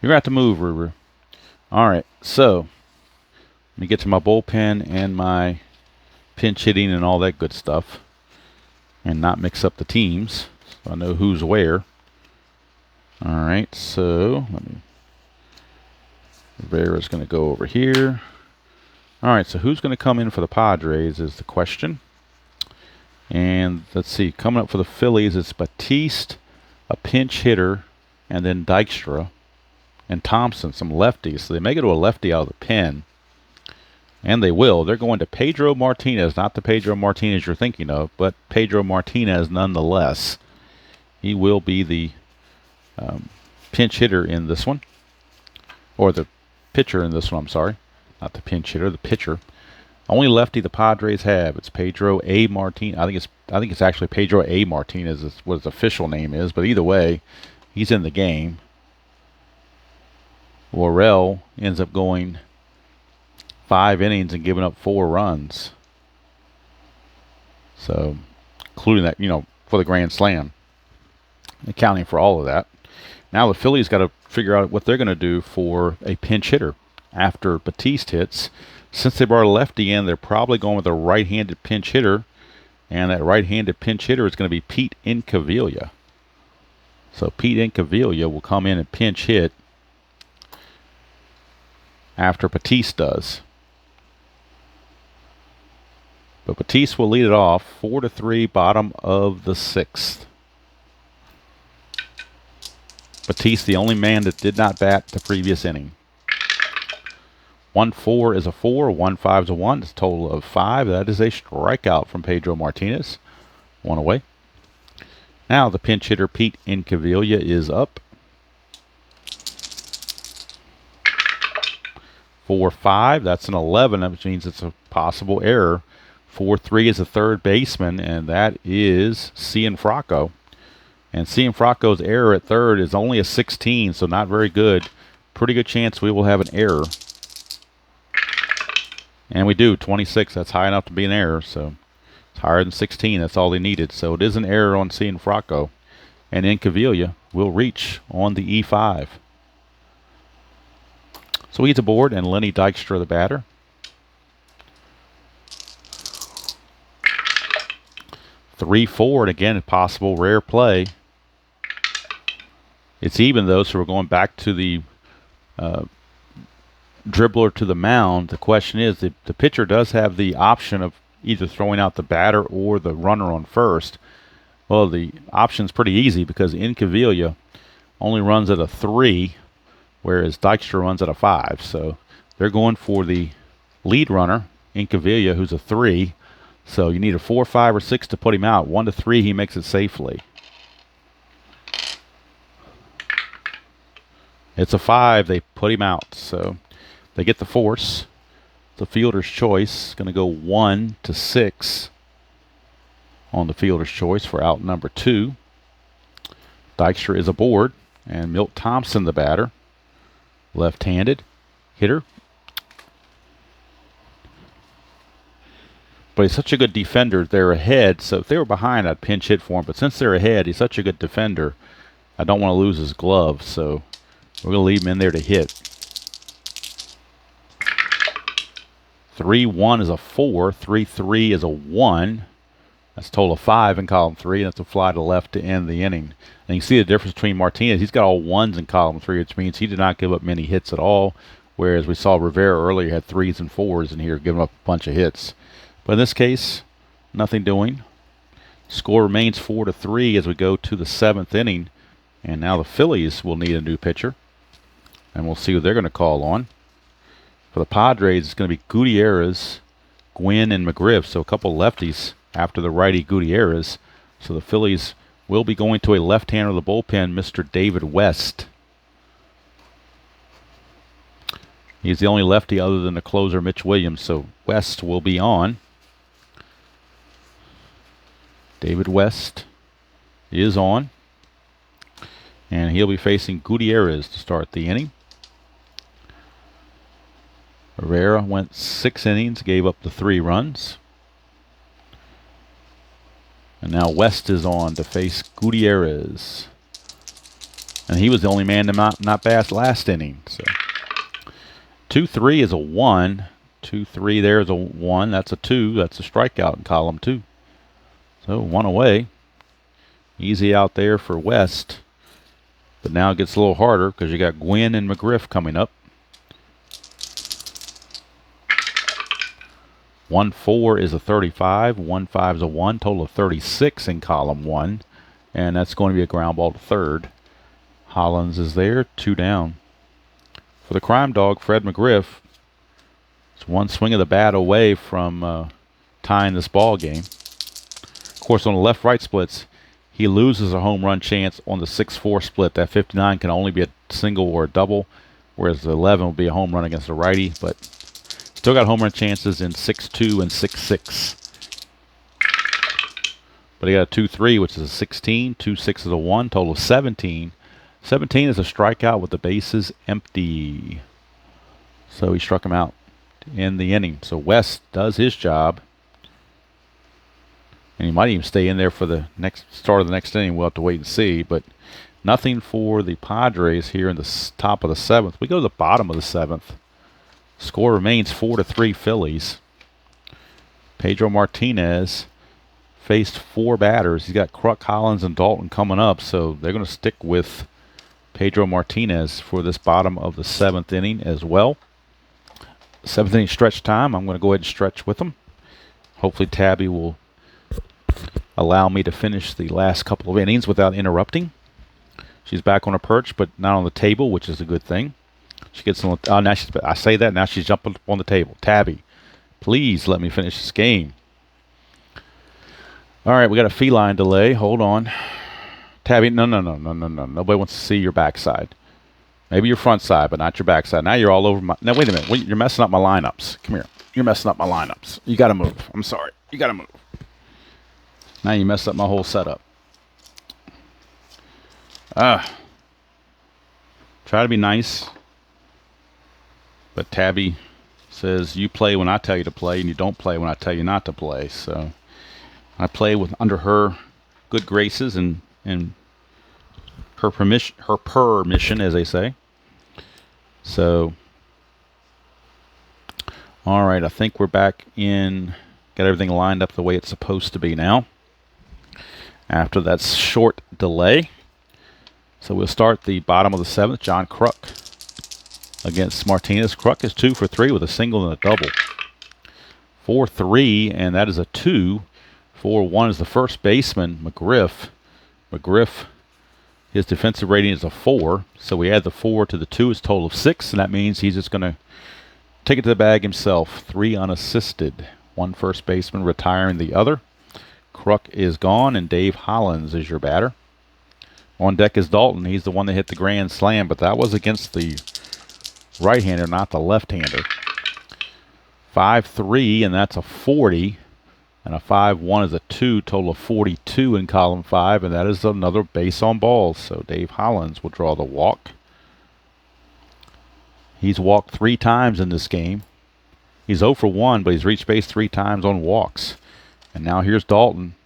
you're going to have to move, River. All right. So let me get to my bullpen and my pinch hitting and all that good stuff. And not mix up the teams. So I know who's where. All right. So Rivera's going to go over here. All right. So who's going to come in for the Padres is the question. And let's see, coming up for the Phillies, it's Batiste, a pinch hitter, and then Dykstra and Thompson, some lefties. So they may go to a lefty out of the pen, and they will. They're going to Pedro Martinez, not the Pedro Martinez you're thinking of, but Pedro Martinez nonetheless. He will be the pinch hitter in this one, or the pitcher in this one, I'm sorry. Not the pinch hitter, the pitcher. Only lefty the Padres have. It's Pedro A. Martinez. I think it's actually Pedro A. Martinez is what his official name is. But either way, he's in the game. Worrell ends up going 5 innings and giving up 4 runs. So, including that, for the grand slam, accounting for all of that. Now the Phillies got to figure out what they're going to do for a pinch hitter after Batiste hits. Since they brought a lefty in, they're probably going with a right-handed pinch hitter, and that right-handed pinch hitter is going to be Pete Incaviglia. So Pete Incaviglia will come in and pinch hit after Batiste does. But Batiste will lead it off, 4-3, bottom of the 6th. Batiste, the only man that did not bat the previous inning. 1-4 is a 4, 1-5 is a 1. It's a total of 5. That is a strikeout from Pedro Martinez. 1 away. Now the pinch hitter Pete Incaviglia is up. 4-5. That's an 11, which means it's a possible error. 4-3 is a third baseman, and that is Cianfrocco. And Cianfrocco's error at third is only a 16, so not very good. Pretty good chance we will have an error. And we do, 26. That's high enough to be an error. So it's higher than 16. That's all they needed. So it is an error on Cianfrocco. And Incaviglia will reach on the E5. So he's aboard, and Lenny Dykstra, the batter. (3-4), and again, a possible rare play. It's even, though, so we're going back to the dribbler to the mound. The question is, the pitcher does have the option of either throwing out the batter or the runner on first. Well, the option's pretty easy because Incaviglia only runs at a 3, whereas Dykstra runs at a 5. So they're going for the lead runner, Incaviglia, who's a 3. So you need a 4, 5, or 6 to put him out. 1-3, he makes it safely. It's a 5. They put him out. So they get the force. The fielder's choice. Going to go 1-6 on the fielder's choice for out number 2. Dykstra is aboard. And Milt Thompson, the batter. Left-handed hitter. But he's such a good defender. They're ahead. So if they were behind, I'd pinch hit for him. But since they're ahead, he's such a good defender. I don't want to lose his glove. So we're going to leave him in there to hit. 3-1 is a 4. 3-3 is a 1. That's a total of 5 in column 3. That's a fly to left to end the inning. And you see the difference between Martinez. He's got all 1s in column 3, which means he did not give up many hits at all. Whereas we saw Rivera earlier had 3s and 4s in here, giving up a bunch of hits. But in this case, nothing doing. Score remains 4-3 as we go to the 7th inning. And now the Phillies will need a new pitcher. And we'll see who they're going to call on. For the Padres, it's going to be Gutierrez, Gwynn, and McGriff. So a couple lefties after the righty Gutierrez. So the Phillies will be going to a left-hander of the bullpen, Mr. David West. He's the only lefty other than the closer, Mitch Williams. So West will be on. David West is on. And he'll be facing Gutierrez to start the inning. Herrera went 6 innings, gave up the 3 runs. And now West is on to face Gutierrez. And he was the only man to not bat last inning. So 2-3 is a 1. 2-3 there is a 1. That's a 2. That's a strikeout in column 2. So 1 away. Easy out there for West. But now it gets a little harder because you got Gwynn and McGriff coming up. 1-4 is a 35. 1-5 is a 1. Total of 36 in column 1. And that's going to be a ground ball to third. Hollins is there, 2 down. For the crime dog, Fred McGriff, it's 1 swing of the bat away from tying this ball game. Of course, on the left-right splits, he loses a home run chance on the 6-4 split. That 59 can only be a single or a double, whereas the 11 will be a home run against a righty. But still got home run chances in 6-2 and 6-6. But he got a 2-3, which is a 16. 2-6 is a 1. Total of 17. 17 is a strikeout with the bases empty. So he struck him out in the inning. So West does his job. And he might even stay in there for the next start of the next inning. We'll have to wait and see. But nothing for the Padres here in the top of the 7th. We go to the bottom of the 7th. Score remains 4-3 Phillies. Pedro Martinez faced 4 batters. He's got Kruk, Hollins, and Dalton coming up. So they're going to stick with Pedro Martinez for this bottom of the 7th inning as well. 7th inning stretch time. I'm going to go ahead and stretch with them. Hopefully Tabby will allow me to finish the last couple of innings without interrupting. She's back on her perch, but not on the table, which is a good thing. She gets on. Oh, now she's. I say that now she's jumping up on the table. Tabby, please let me finish this game. All right, we got a feline delay. Hold on. Tabby, no. Nobody wants to see your backside. Maybe your front side, but not your backside. Now you're all over my... Now, wait a minute. You're messing up my lineups. Come here. You're messing up my lineups. You got to move. I'm sorry. You got to move. Now you messed up my whole setup. Try to be nice. But Tabby says you play when I tell you to play, and you don't play when I tell you not to play. So I play under her good graces and her permission, as they say. So, all right, I think we're back in. Got everything lined up the way it's supposed to be now. After that short delay. So we'll start the bottom of the 7th. John Kruk against Martinez. Kruk is 2 for 3 with a single and a double. 4-3, and that is a 2. 4-1 is the first baseman, McGriff. McGriff, his defensive rating is a 4. So we add the 4 to the 2. It's a total of 6, and that means he's just going to take it to the bag himself. 3 unassisted. 1 first baseman retiring the other. Kruk is gone, and Dave Hollins is your batter. On deck is Dalton. He's the one that hit the grand slam, but that was against the right-hander, not the left-hander. 5-3, and that's a 40. And a 5-1 is a 2, total of 42 in column 5, and that is another base on balls. So Dave Hollins will draw the walk. He's walked 3 times in this game. He's 0 for 1, but he's reached base 3 times on walks. And now here's Dalton.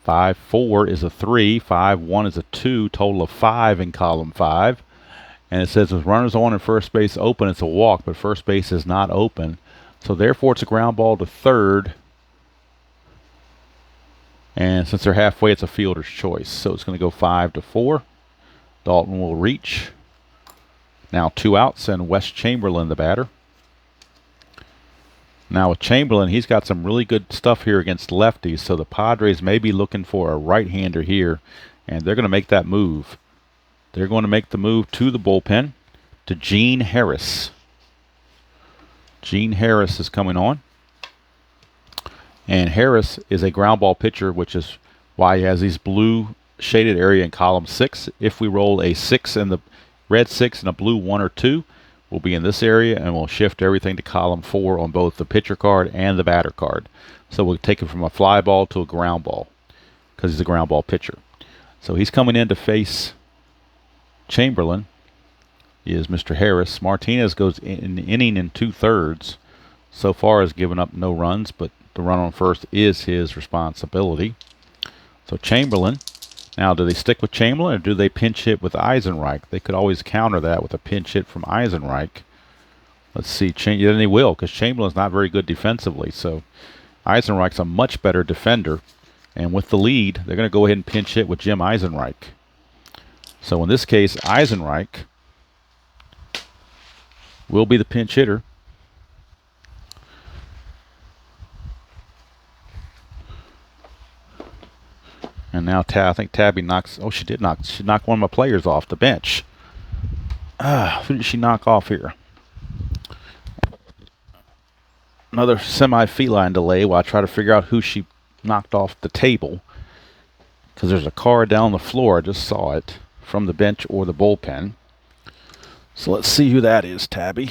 Five 4 is a 3. 5-1 is a 2. Total of 5 in column 5. And it says with runners on and first base open, it's a walk, but first base is not open. So therefore, it's a ground ball to third. And since they're halfway, it's a fielder's choice. So it's going to go 5-4. Dalton will reach. Now 2 outs, and Wes Chamberlain, the batter. Now with Chamberlain, he's got some really good stuff here against lefties. So the Padres may be looking for a right-hander here, and they're going to make that move. They're going to make the move to the bullpen to Gene Harris. Gene Harris is coming on. And Harris is a ground ball pitcher, which is why he has these blue shaded area in column 6. If we roll a 6 and the red 6 and a blue 1 or 2, we'll be in this area, and we'll shift everything to column 4 on both the pitcher card and the batter card. So we'll take it from a fly ball to a ground ball because he's a ground ball pitcher. So he's coming in to face Chamberlain is Mr. Harris. Martinez goes in inning in 2/3. So far has given up no runs, but the run on first is his responsibility. So Chamberlain. Now, do they stick with Chamberlain or do they pinch hit with Eisenreich? They could always counter that with a pinch hit from Eisenreich. Let's see. Then they will, because Chamberlain's not very good defensively. So Eisenreich's a much better defender. And with the lead, they're going to go ahead and pinch hit with Jim Eisenreich. So in this case, Eisenreich will be the pinch hitter. And now I think Tabby knocks. Oh, she did knock. She knocked one of my players off the bench. Who did she knock off here? Another semi-feline delay while I try to figure out who she knocked off the table. Because there's a card down the floor. I just saw it from the bench or the bullpen. So let's see who that is, Tabby.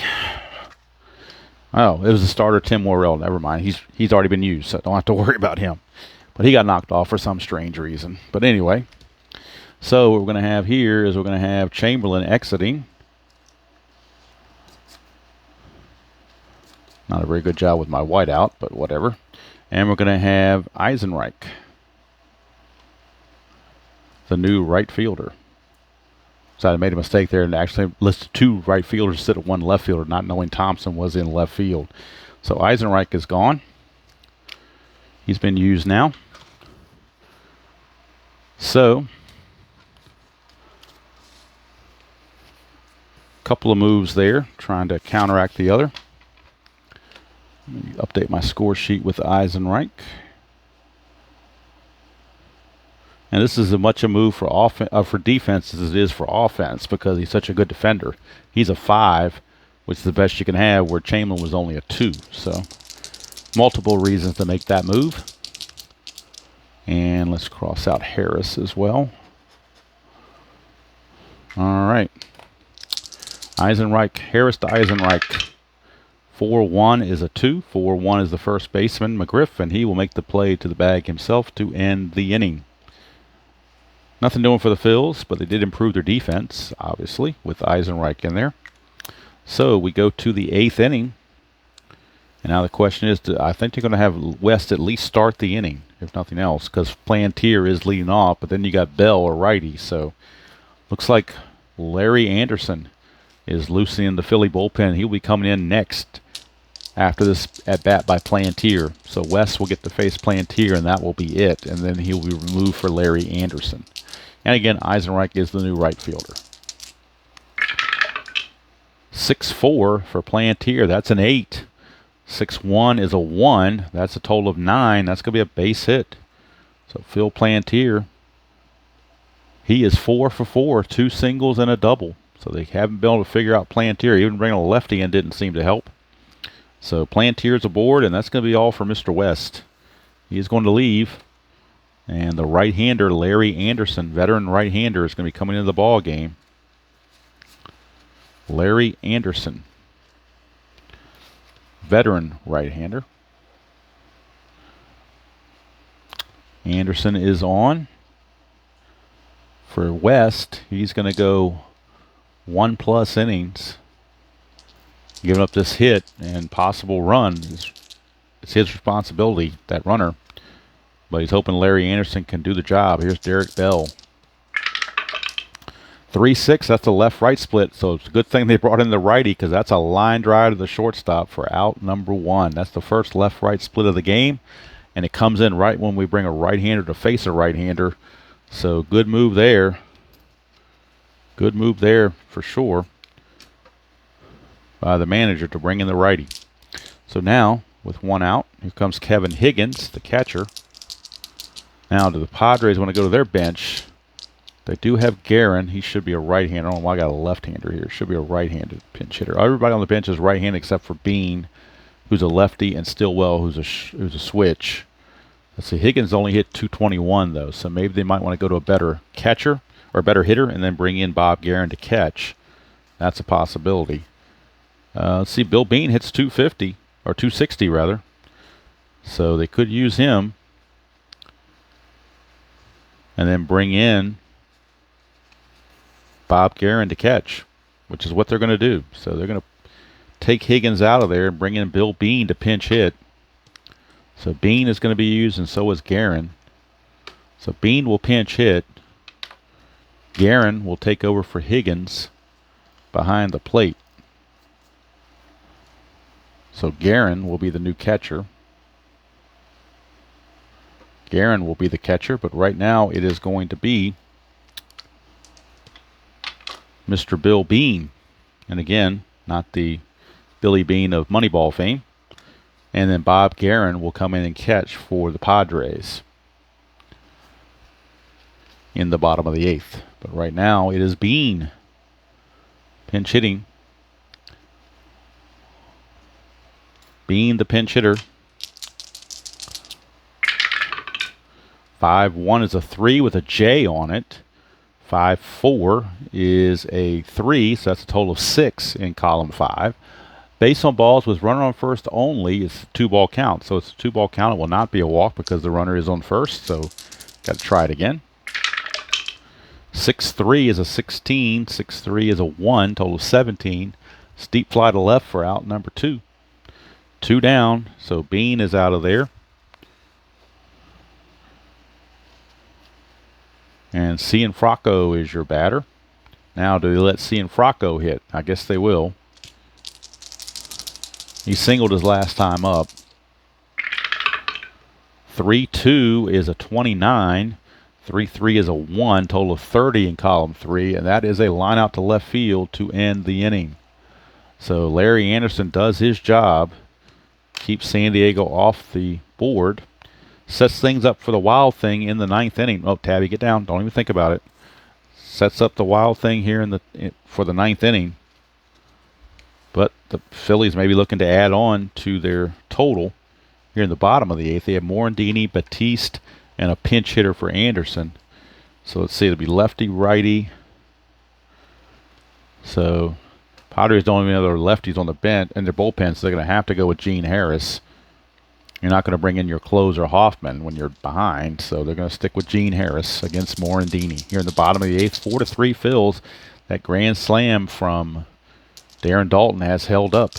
Oh, it was the starter, Tim Worrell. Never mind. He's already been used, so I don't have to worry about him. But he got knocked off for some strange reason. But anyway, so what we're going to have here is we're going to have Chamberlain exiting. Not a very good job with my whiteout, but whatever. And we're going to have Eisenreich, the new right fielder. So I made a mistake there and actually listed 2 right fielders instead of 1 left fielder, not knowing Thompson was in left field. So Eisenreich is gone. He's been used now. So, a couple of moves there, trying to counteract the other. Let me update my score sheet with Eisenreich. And this is as much a move for defense as it is for offense because he's such a good defender. He's a 5, which is the best you can have, where Chamberlain was only a 2. So, multiple reasons to make that move. And let's cross out Harris as well. All right. Eisenreich, Harris to Eisenreich. 4-1 is a 2. 4-1 is the first baseman, McGriff, and he will make the play to the bag himself to end the inning. Nothing doing for the Phils, but they did improve their defense, obviously, with Eisenreich in there. So we go to the 8th inning. And now the question is, I think they're going to have West at least start the inning, if nothing else, because Plantier is leading off, but then you got Bell, a righty. So looks like Larry Anderson is loosening the Philly bullpen. He'll be coming in next after this at-bat by Plantier. So West will get to face Plantier, and that will be it. And then he'll be removed for Larry Anderson. And again, Eisenreich is the new right fielder. 6-4 for Plantier. That's an 8. 6-1 is a 1. That's a total of 9. That's going to be a base hit. So Phil Plantier, he is 4 for 4, 2 singles and a double. So they haven't been able to figure out Plantier. Even bringing a lefty in didn't seem to help. So Plantier's aboard, and that's going to be all for Mr. West. He is going to leave. And the right-hander, Larry Anderson, veteran right-hander, is going to be coming into the ball game. Larry Anderson, veteran right-hander. Anderson is on. For West, he's going to go 1+ innings. Giving up this hit and possible run. It's his responsibility, that runner. But he's hoping Larry Anderson can do the job. Here's Derek Bell. 3-6, that's a left-right split. So it's a good thing they brought in the righty because that's a line drive to the shortstop for out number 1. That's the first left-right split of the game. And it comes in right when we bring a right-hander to face a right-hander. So good move there. Good move there for sure by the manager to bring in the righty. So now, with 1 out, here comes Kevin Higgins, the catcher. Now, do the Padres want to go to their bench? They do have Guerin. He should be a right-hander. I don't know why I got a left-hander here. Should be a right-handed pinch hitter. Everybody on the bench is right-handed except for Bean, who's a lefty, and Stillwell, who's a switch. Let's see, Higgins only hit 221 though, so maybe they might want to go to a better catcher or a better hitter and then bring in Bob Guerin to catch. That's a possibility. Let's see, Bill Bean hits 250 or 260 rather, so they could use him and then bring in Bob Guerin to catch, which is what they're going to do. So they're going to take Higgins out of there and bring in Bill Bean to pinch hit. So Bean is going to be used, and so is Guerin. So Bean will pinch hit. Guerin will take over for Higgins behind the plate. So Guerin will be the new catcher. Guerin will be the catcher, but right now it is going to be Mr. Bill Bean. And again, not the Billy Bean of Moneyball fame. And then Bob Guerin will come in and catch for the Padres in the bottom of the 8th. But right now it is Bean pinch hitting. Bean the pinch hitter. 5-1 is a 3 with a J on it. 5-4 is a 3, so that's a total of 6 in column 5. Base on balls with runner on first only is a 2-ball count. So it's a 2-ball count. It will not be a walk because the runner is on first. So got to try it again. 6-3 is a 16. 6-3 is a 1. Total of 17. Steep fly to left for out number 2. 2 down. So Bean is out of there. And Cianfrocco is your batter. Now, do they let Cianfrocco hit? I guess they will. He singled his last time up. 3-2 is a 29. 3-3 is a 1. Total of 30 in column 3. And that is a line out to left field to end the inning. So Larry Anderson does his job. Keeps San Diego off the board. Sets things up for the Wild Thing in the 9th inning. Oh, Tabby, get down. Don't even think about it. Sets up the Wild Thing here for the 9th inning. But the Phillies may be looking to add on to their total here in the bottom of the 8th. They have Morandini, Batiste, and a pinch hitter for Anderson. So let's see, it'll be lefty, righty. So Padres don't even have their lefties on the bench and their bullpen, so they're going to have to go with Gene Harris. You're not going to bring in your closer Hoffman when you're behind, so they're going to stick with Gene Harris against Morandini. Here in the bottom of the 8th, 4-3 Phils. That grand slam from Darren Dalton has held up.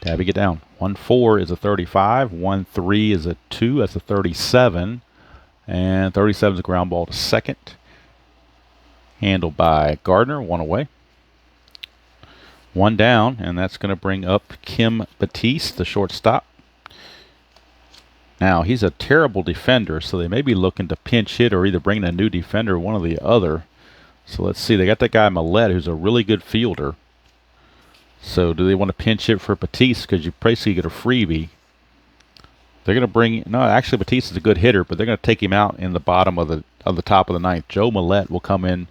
Tabby, get down. 1-4 is a 35. 1-3 is a 2. That's a 37. And 37 is a ground ball to second. Handled by Gardner. 1 away. 1 down, and that's going to bring up Kim Batiste, the shortstop. Now, he's a terrible defender, so they may be looking to pinch hit or either bring in a new defender or one or the other. So let's see. They got that guy Millette, who's a really good fielder. So do they want to pinch hit for Batiste because you basically get a freebie? They're going to bring... No, actually, Batiste is a good hitter, but they're going to take him out in the bottom of the top of the 9th. Joe Millette will come in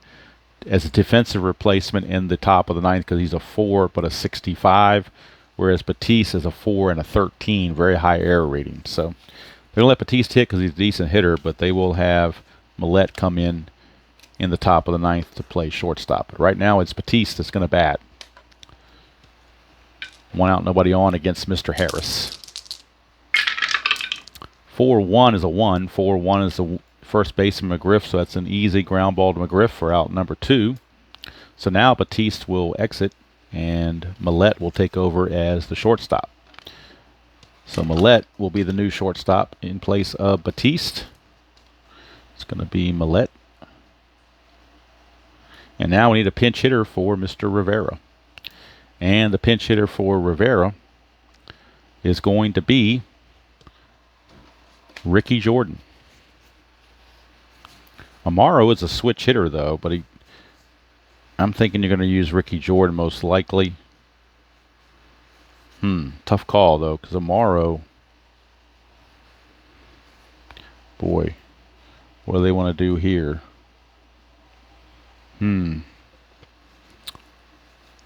as a defensive replacement in the top of the 9th because he's a 4 but a 65, whereas Batiste is a 4 and a 13, very high error rating. So they're going to let Batiste hit because he's a decent hitter, but they will have Millette come in the top of the 9th to play shortstop. But right now it's Batiste that's going to bat. 1 out, nobody on against Mr. Harris. 4-1 is a 1. 4-1 is the first baseman McGriff, so that's an easy ground ball to McGriff for out number 2. So now Batiste will exit, and Millette will take over as the shortstop. So Millette will be the new shortstop in place of Batiste. It's going to be Millette. And now we need a pinch hitter for Mr. Rivera. And the pinch hitter for Rivera is going to be Ricky Jordan. Amaro is a switch hitter, though, but I'm thinking you're going to use Ricky Jordan most likely. Tough call, though, because Amaro... Boy, what do they want to do here?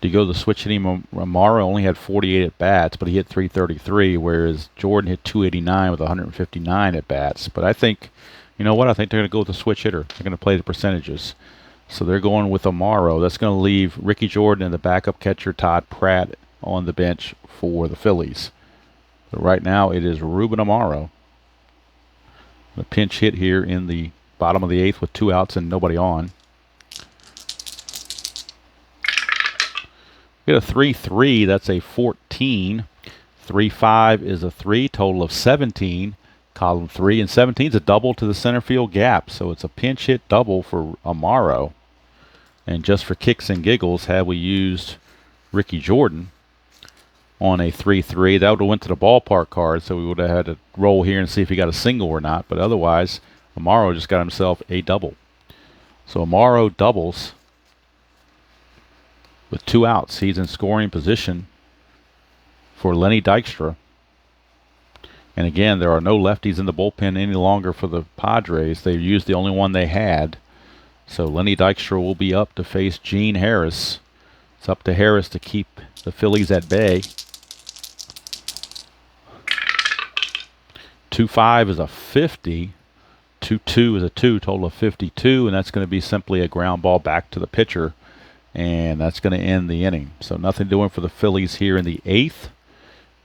Do you go the switch hitting? Amaro only had 48 at bats, but he hit 333, whereas Jordan hit 289 with 159 at bats. But I think, you know what? I think they're going to go with the switch hitter. They're going to play the percentages. So they're going with Amaro. That's going to leave Ricky Jordan and the backup catcher Todd Pratt on the bench for the Phillies. But right now it is Ruben Amaro. A pinch hit here in the bottom of the 8th with 2 outs and nobody on. We get a 3-3, that's a 14. 3-5 is a 3, total of 17. Column 3, and 17 is a double to the center field gap, so it's a pinch hit double for Amaro. And just for kicks and giggles, had we used Ricky Jordan on a 3-3, that would have went to the ballpark card, so we would have had to roll here and see if he got a single or not. But otherwise, Amaro just got himself a double. So Amaro doubles with 2 outs. He's in scoring position for Lenny Dykstra. And again, there are no lefties in the bullpen any longer for the Padres. They used the only one they had. So Lenny Dykstra will be up to face Gene Harris. It's up to Harris to keep the Phillies at bay. 2-5 is a 50. 2-2 is a 2, total of 52, and that's going to be simply a ground ball back to the pitcher. And that's going to end the inning. So nothing doing for the Phillies here in the 8th.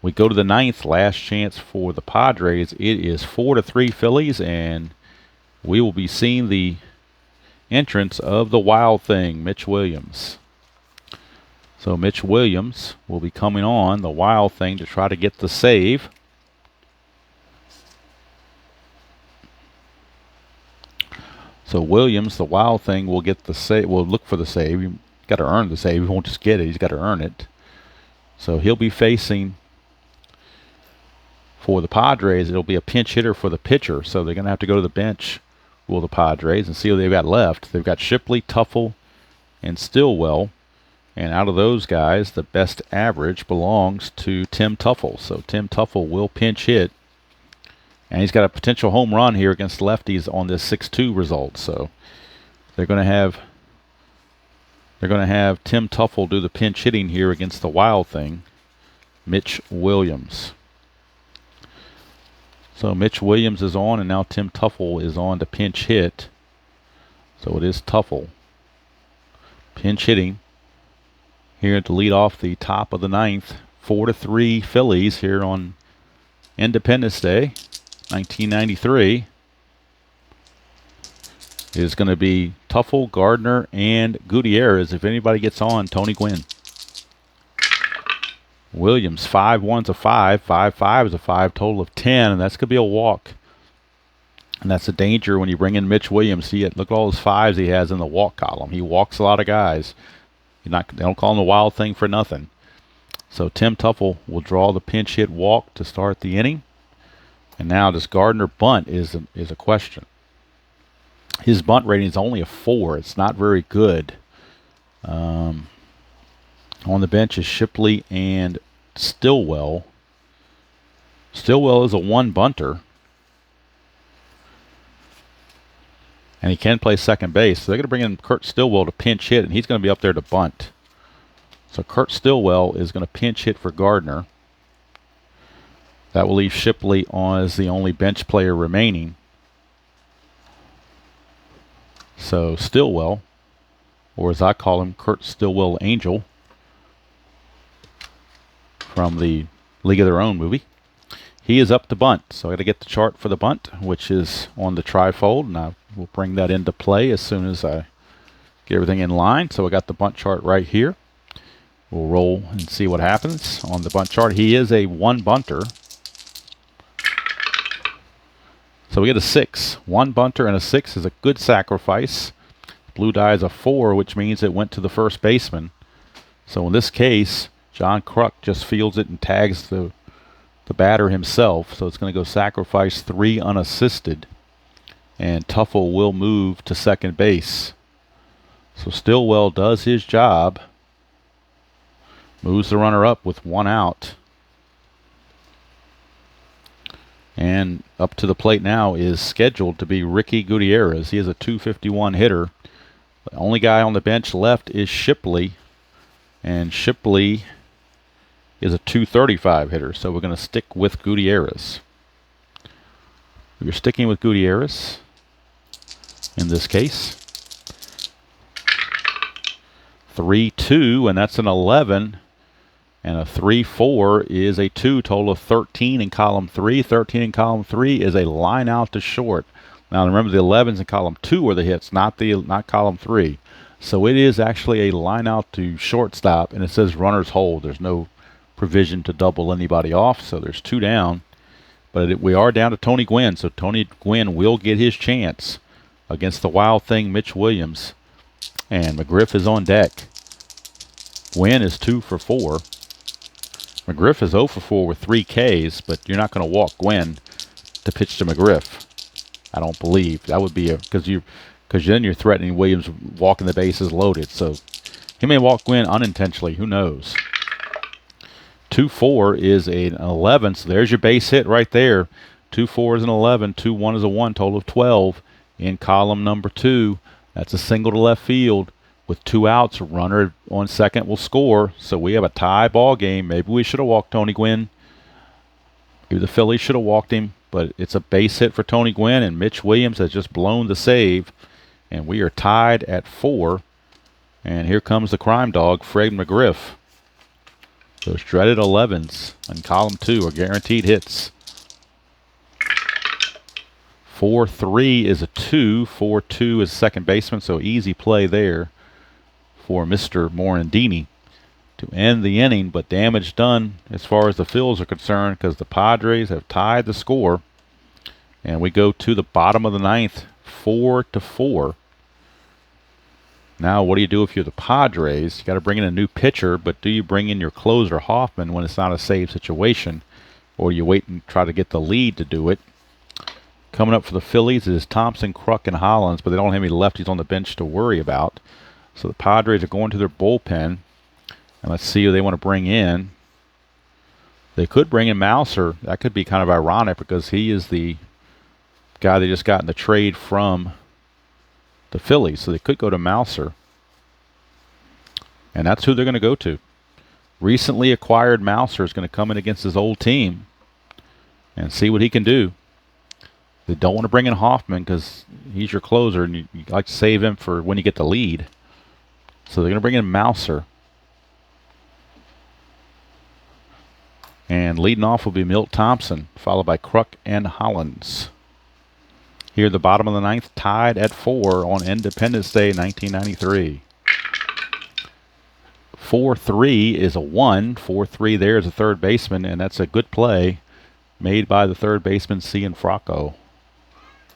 We go to the 9th, last chance for the Padres. It is 4-3 Phillies, and we will be seeing the entrance of the Wild Thing, Mitch Williams. So Mitch Williams will be coming on, the Wild Thing, to try to get the save. So Williams, the Wild Thing, will get the save. Will look for the save. You got to earn the save. He won't just get it. He's got to earn it. So he'll be facing, for the Padres, it'll be a pinch hitter for the pitcher. So they're going to have to go to the bench for the Padres and see what they've got left. They've got Shipley, Tuffle, and Stillwell. And out of those guys, the best average belongs to Tim Tuffle. So Tim Tuffle will pinch hit. And he's got a potential home run here against lefties on this 6-2 result. So they're going to have Tim Tuffle do the pinch hitting here against the Wild Thing, Mitch Williams. So Mitch Williams is on, and now Tim Tuffle is on to pinch hit. So it is Tuffle pinch hitting here to lead off the top of the 9th. 4-3 Phillies here on Independence Day, 1993. It is going to be Tuffle, Gardner, and Gutierrez. If anybody gets on, Tony Gwynn. Williams, 5-1's a 5. 5-5 is a 5, total of 10, and that's going to be a walk. And that's a danger when you bring in Mitch Williams. See it, look at all those 5s he has in the walk column. He walks a lot of guys. They don't call him the Wild Thing for nothing. So Tim Tuffle will draw the pinch hit walk to start the inning. And now does Gardner bunt is a question. His bunt rating is only a 4. It's not very good. On the bench is Shipley and Stillwell. Stillwell is a 1 bunter. And he can play second base. So they're going to bring in Kurt Stillwell to pinch hit, and he's going to be up there to bunt. So Kurt Stillwell is going to pinch hit for Gardner. That will leave Shipley on as the only bench player remaining. So Stillwell, or as I call him, Kurt Stillwell Angel, from the League of Their Own movie, he is up to bunt. So I got to get the chart for the bunt, which is on the trifold, and I will bring that into play as soon as I get everything in line. So I got the bunt chart right here. We'll roll and see what happens on the bunt chart. He is a 1 bunter. So we get a 6. 1 bunter and a 6 is a good sacrifice. Blue die is a 4, which means it went to the first baseman. So in this case, John Kruk just fields it and tags the batter himself. So it's going to go sacrifice 3 unassisted. And Tuffle will move to second base. So Stillwell does his job. Moves the runner up with 1 out. And up to the plate now is scheduled to be Ricky Gutierrez. He is a .251 hitter. The only guy on the bench left is Shipley. And Shipley is a 235 hitter, so we're going to stick with Gutierrez. We're sticking with Gutierrez in this case. 3-2, and that's an 11. And a 3-4 is a 2, total of 13 in column 3. 13 in column 3 is a line out to short. Now remember, the 11s in column 2 are the hits, not column 3. So it is actually a line out to shortstop, and it says runners hold. There's no provision to double anybody off, so there's 2 down. But we are down to Tony Gwynn, so Tony Gwynn will get his chance against the wild thing, Mitch Williams. And McGriff is on deck. Gwynn is 2 for 4. McGriff is 0 for 4 with 3 Ks, but you're not going to walk Gwynn to pitch to McGriff. I don't believe that would be because then you're threatening Williams walking the bases loaded. So he may walk Gwynn unintentionally. Who knows? 2-4 is an 11, so there's your base hit right there. 2-4 is an 11. 2-1 is a 1. Total of 12 in column number 2. That's a single to left field. With 2 outs, runner on second will score. So we have a tie ball game. Maybe we should have walked Tony Gwynn. Maybe the Phillies should have walked him. But it's a base hit for Tony Gwynn, and Mitch Williams has just blown the save. And we are tied at 4. And here comes the crime dog, Fred McGriff. Those dreaded 11s in column 2 are guaranteed hits. 4-3 is a 2. 4-2 is second baseman, so easy play there for Mr. Morandini to end the inning, but damage done as far as the Phillies are concerned because the Padres have tied the score. And we go to the bottom of the 9th, 4-4. Now, what do you do if you're the Padres? You got to bring in a new pitcher, but do you bring in your closer Hoffman when it's not a save situation, or you wait and try to get the lead to do it? Coming up for the Phillies is Thompson, Kruk, and Hollins, but they don't have any lefties on the bench to worry about. So the Padres are going to their bullpen, and let's see who they want to bring in. They could bring in Mouser. That could be kind of ironic because he is the guy they just got in the trade from the Phillies. So they could go to Mouser. And that's who they're going to go to. Recently acquired Mouser is going to come in against his old team and see what he can do. They don't want to bring in Hoffman because he's your closer, and you like to save him for when you get the lead. So they're going to bring in Mouser. And leading off will be Milt Thompson, followed by Kruk and Hollins. Here at the bottom of the 9th, tied at 4 on Independence Day, 1993. 4-3 is a 1. 4-3 there is a third baseman, and that's a good play made by the third baseman, Cianfrocco.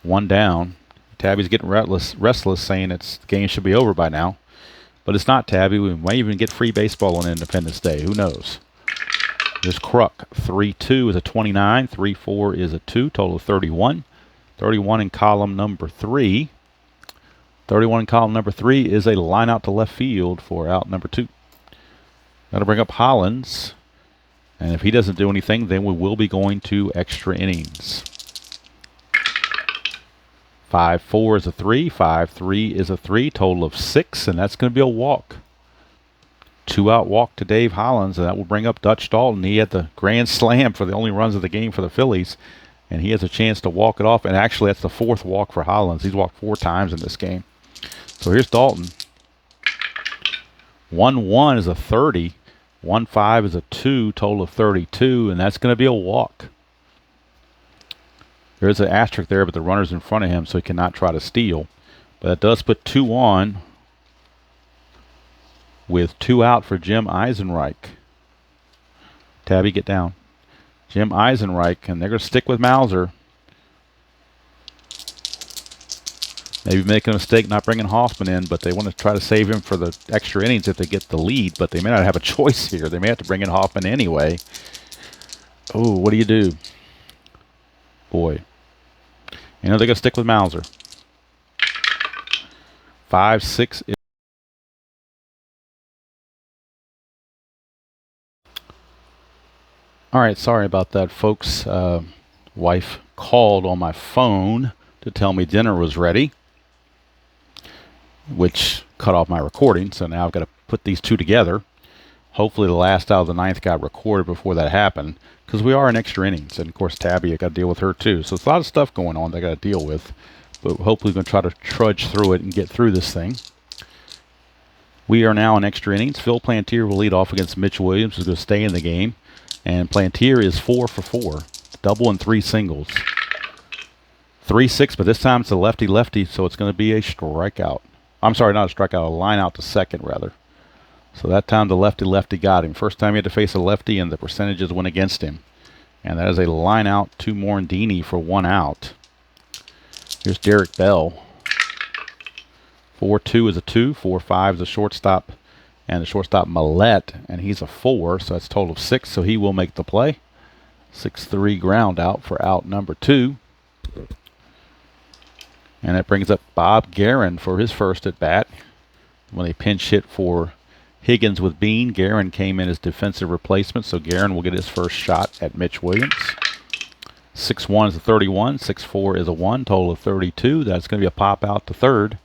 1 down. Tabby's getting restless, saying the game should be over by now. But it's not, Tabby. We might even get free baseball on Independence Day. Who knows? There's Kruk. 3-2 is a 29. 3-4 is a 2. Total of 31. 31 in column number 3. 31 in column number 3 is a line out to left field for out number 2. That'll bring up Hollins. And if he doesn't do anything, then we will be going to extra innings. 5-4 is a 3. 5-3 is a 3. Total of 6, and that's going to be a walk. 2-out walk to Dave Hollins, and that will bring up Dutch Dalton. He had the grand slam for the only runs of the game for the Phillies, and he has a chance to walk it off. And actually, that's the 4th walk for Hollins. He's walked 4 times in this game. So here's Dalton. 1-1 is a 30. 1-5 is a 2. Total of 32, and that's going to be a walk. There's an asterisk there, but the runner's in front of him, so he cannot try to steal. But that does put 2 on with 2 out for Jim Eisenreich. Tabby, get down. Jim Eisenreich, and they're going to stick with Mouser. Maybe making a mistake not bringing Hoffman in, but they want to try to save him for the extra innings if they get the lead, but they may not have a choice here. They may have to bring in Hoffman anyway. Oh, what do you do? Boy. You know they're going to stick with Mouser. 5-6 is... All right, sorry about that, folks. Wife called on my phone to tell me dinner was ready, which cut off my recording, so now I've got to put these two together. Hopefully the last out of the ninth got recorded before that happened, because we are in extra innings. And, of course, Tabby, I got to deal with her, too. So it's a lot of stuff going on that I got to deal with. But hopefully we're going to try to trudge through it and get through this thing. We are now in extra innings. Phil Plantier will lead off against Mitch Williams, who's going to stay in the game. And Plantier is 4 for 4. Double and 3 singles. 3-6, but this time it's a lefty-lefty, so it's going to be a strikeout. I'm sorry, not a strikeout, a line out to second, rather. So that time the lefty-lefty got him. First time he had to face a lefty, and the percentages went against him. And that is a line out to Morandini for 1 out. Here's Derek Bell. 4-2 is a 2. 4-5 is a shortstop. And the shortstop Millette, and he's a 4, so that's a total of 6, so he will make the play. 6-3 ground out for out number 2. And that brings up Bob Guerin for his first at bat. When they pinch hit for Higgins with Bean, Guerin came in as defensive replacement, so Guerin will get his first shot at Mitch Williams. 6-1 is a 31, 6-4 is a 1, total of 32. That's going to be a pop out to third.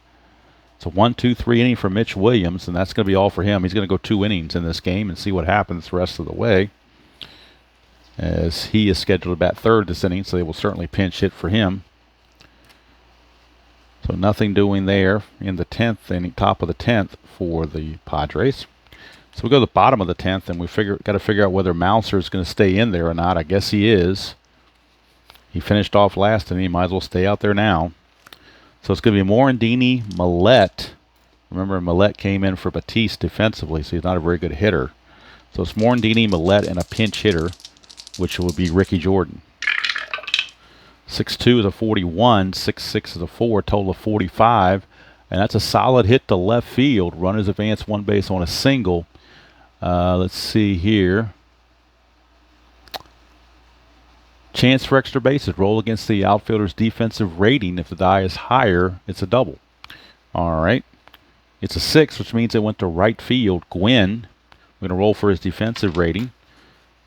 It's a 1-2-3 inning for Mitch Williams, and that's going to be all for him. He's going to go 2 innings in this game and see what happens the rest of the way, as he is scheduled to bat third this inning, so they will certainly pinch hit for him. So nothing doing there in the 10th inning, top of the 10th for the Padres. So we go to the bottom of the 10th, and we got to figure out whether Mouser is going to stay in there or not. I guess he is. He finished off last, and he might as well stay out there now. So it's going to be Morandini, Millette. Remember, Millette came in for Batiste defensively, so he's not a very good hitter. So it's Morandini, Millette, and a pinch hitter, which will be Ricky Jordan. 6-2 is a 41, 6-6 is a 4, total of 45. And that's a solid hit to left field. Runners advance 1 base on a single. Let's see here. Chance for extra bases. Roll against the outfielder's defensive rating. If the die is higher, it's a double. All right. It's a 6, which means it went to right field. Gwynn, we're going to roll for his defensive rating.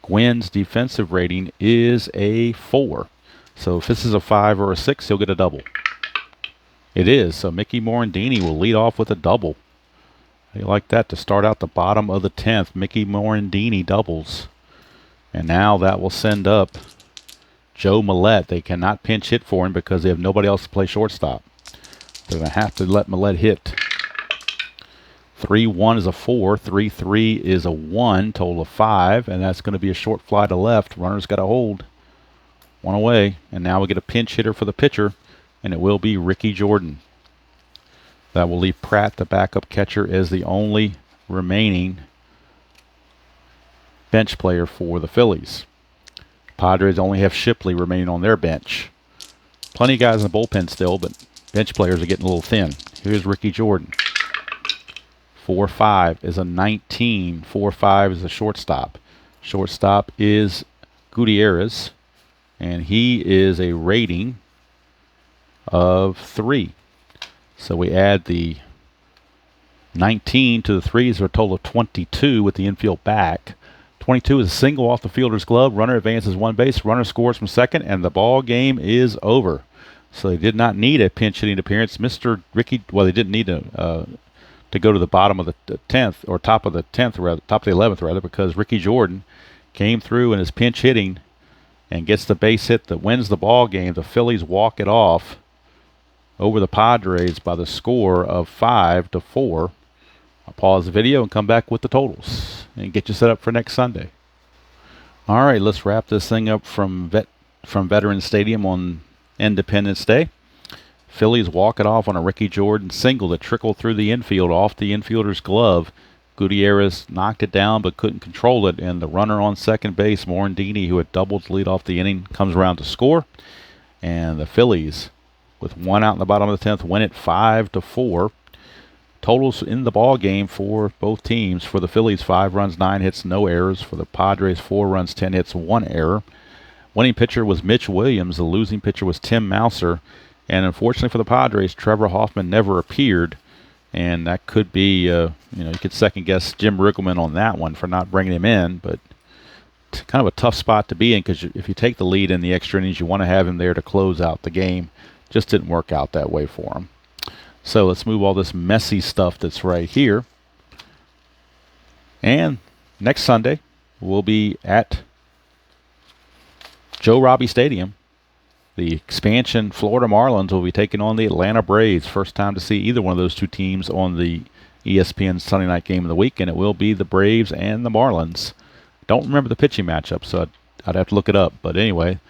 Gwynn's defensive rating is a 4. So if this is a 5 or a 6, he'll get a double. It is. So Mickey Morandini will lead off with a double. I like that to start out the bottom of the 10th. Mickey Morandini doubles. And now that will send up Joe Millette. They cannot pinch hit for him because they have nobody else to play shortstop. They're going to have to let Millette hit. 3-1 is a 4. 3-3 is a 1. Total of 5. And that's going to be a short fly to left. Runner's got to hold. 1 away. And now we get a pinch hitter for the pitcher. And it will be Ricky Jordan. That will leave Pratt, the backup catcher, as the only remaining bench player for the Phillies. Padres only have Shipley remaining on their bench. Plenty of guys in the bullpen still, but bench players are getting a little thin. Here's Ricky Jordan. 4-5 is a 19. 4-5 is a shortstop. Shortstop is Gutierrez, and he is a rating of 3. So we add the 19 to the 3s for a total of 22 with the infield back. 22 is a single off the fielder's glove. Runner advances 1 base. Runner scores from second, and the ball game is over. So they did not need a pinch hitting appearance. Mr. Ricky, well, they didn't need to go to the bottom of the 10th, or top of the 10th, rather, top of the 11th, rather, because Ricky Jordan came through in his pinch hitting and gets the base hit that wins the ball game. The Phillies walk it off over the Padres by the score of 5-4. I'll pause the video and come back with the totals and get you set up for next Sunday. All right, let's wrap this thing up from Veterans Stadium on Independence Day. Phillies walk it off on a Ricky Jordan single that trickled through the infield off the infielder's glove. Gutierrez knocked it down but couldn't control it, and the runner on second base, Morandini, who had doubled to lead off the inning, comes around to score. And the Phillies, with 1 out in the bottom of the 10th, win it 5-4. Totals in the ball game for both teams. For the Phillies, 5 runs, 9 hits, no errors. For the Padres, 4 runs, 10 hits, 1 error. Winning pitcher was Mitch Williams. The losing pitcher was Tim Mouser. And unfortunately for the Padres, Trevor Hoffman never appeared. And that could be, you could second guess Jim Riggleman on that one for not bringing him in. But kind of a tough spot to be in, because if you take the lead in the extra innings, you want to have him there to close out the game. Just didn't work out that way for him. So let's move all this messy stuff that's right here. And next Sunday, we'll be at Joe Robbie Stadium. The expansion Florida Marlins will be taking on the Atlanta Braves. First time to see either one of those two teams on the ESPN Sunday night game of the week, and it will be the Braves and the Marlins. Don't remember the pitching matchup, so I'd have to look it up. But anyway,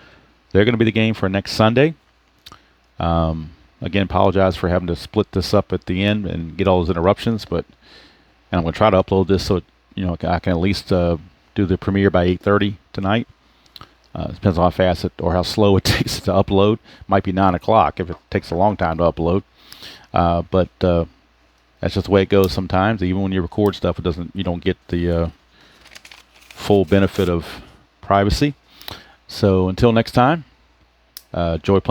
they're going to be the game for next Sunday. Again, apologize for having to split this up at the end and get all those interruptions, but I'm going to try to upload this so I can at least do the premiere by 8:30 tonight. It depends on how fast or how slow it takes to upload. Might be 9 o'clock if it takes a long time to upload. But that's just the way it goes sometimes. Even when you record stuff, you don't get the full benefit of privacy. So until next time, enjoy playing.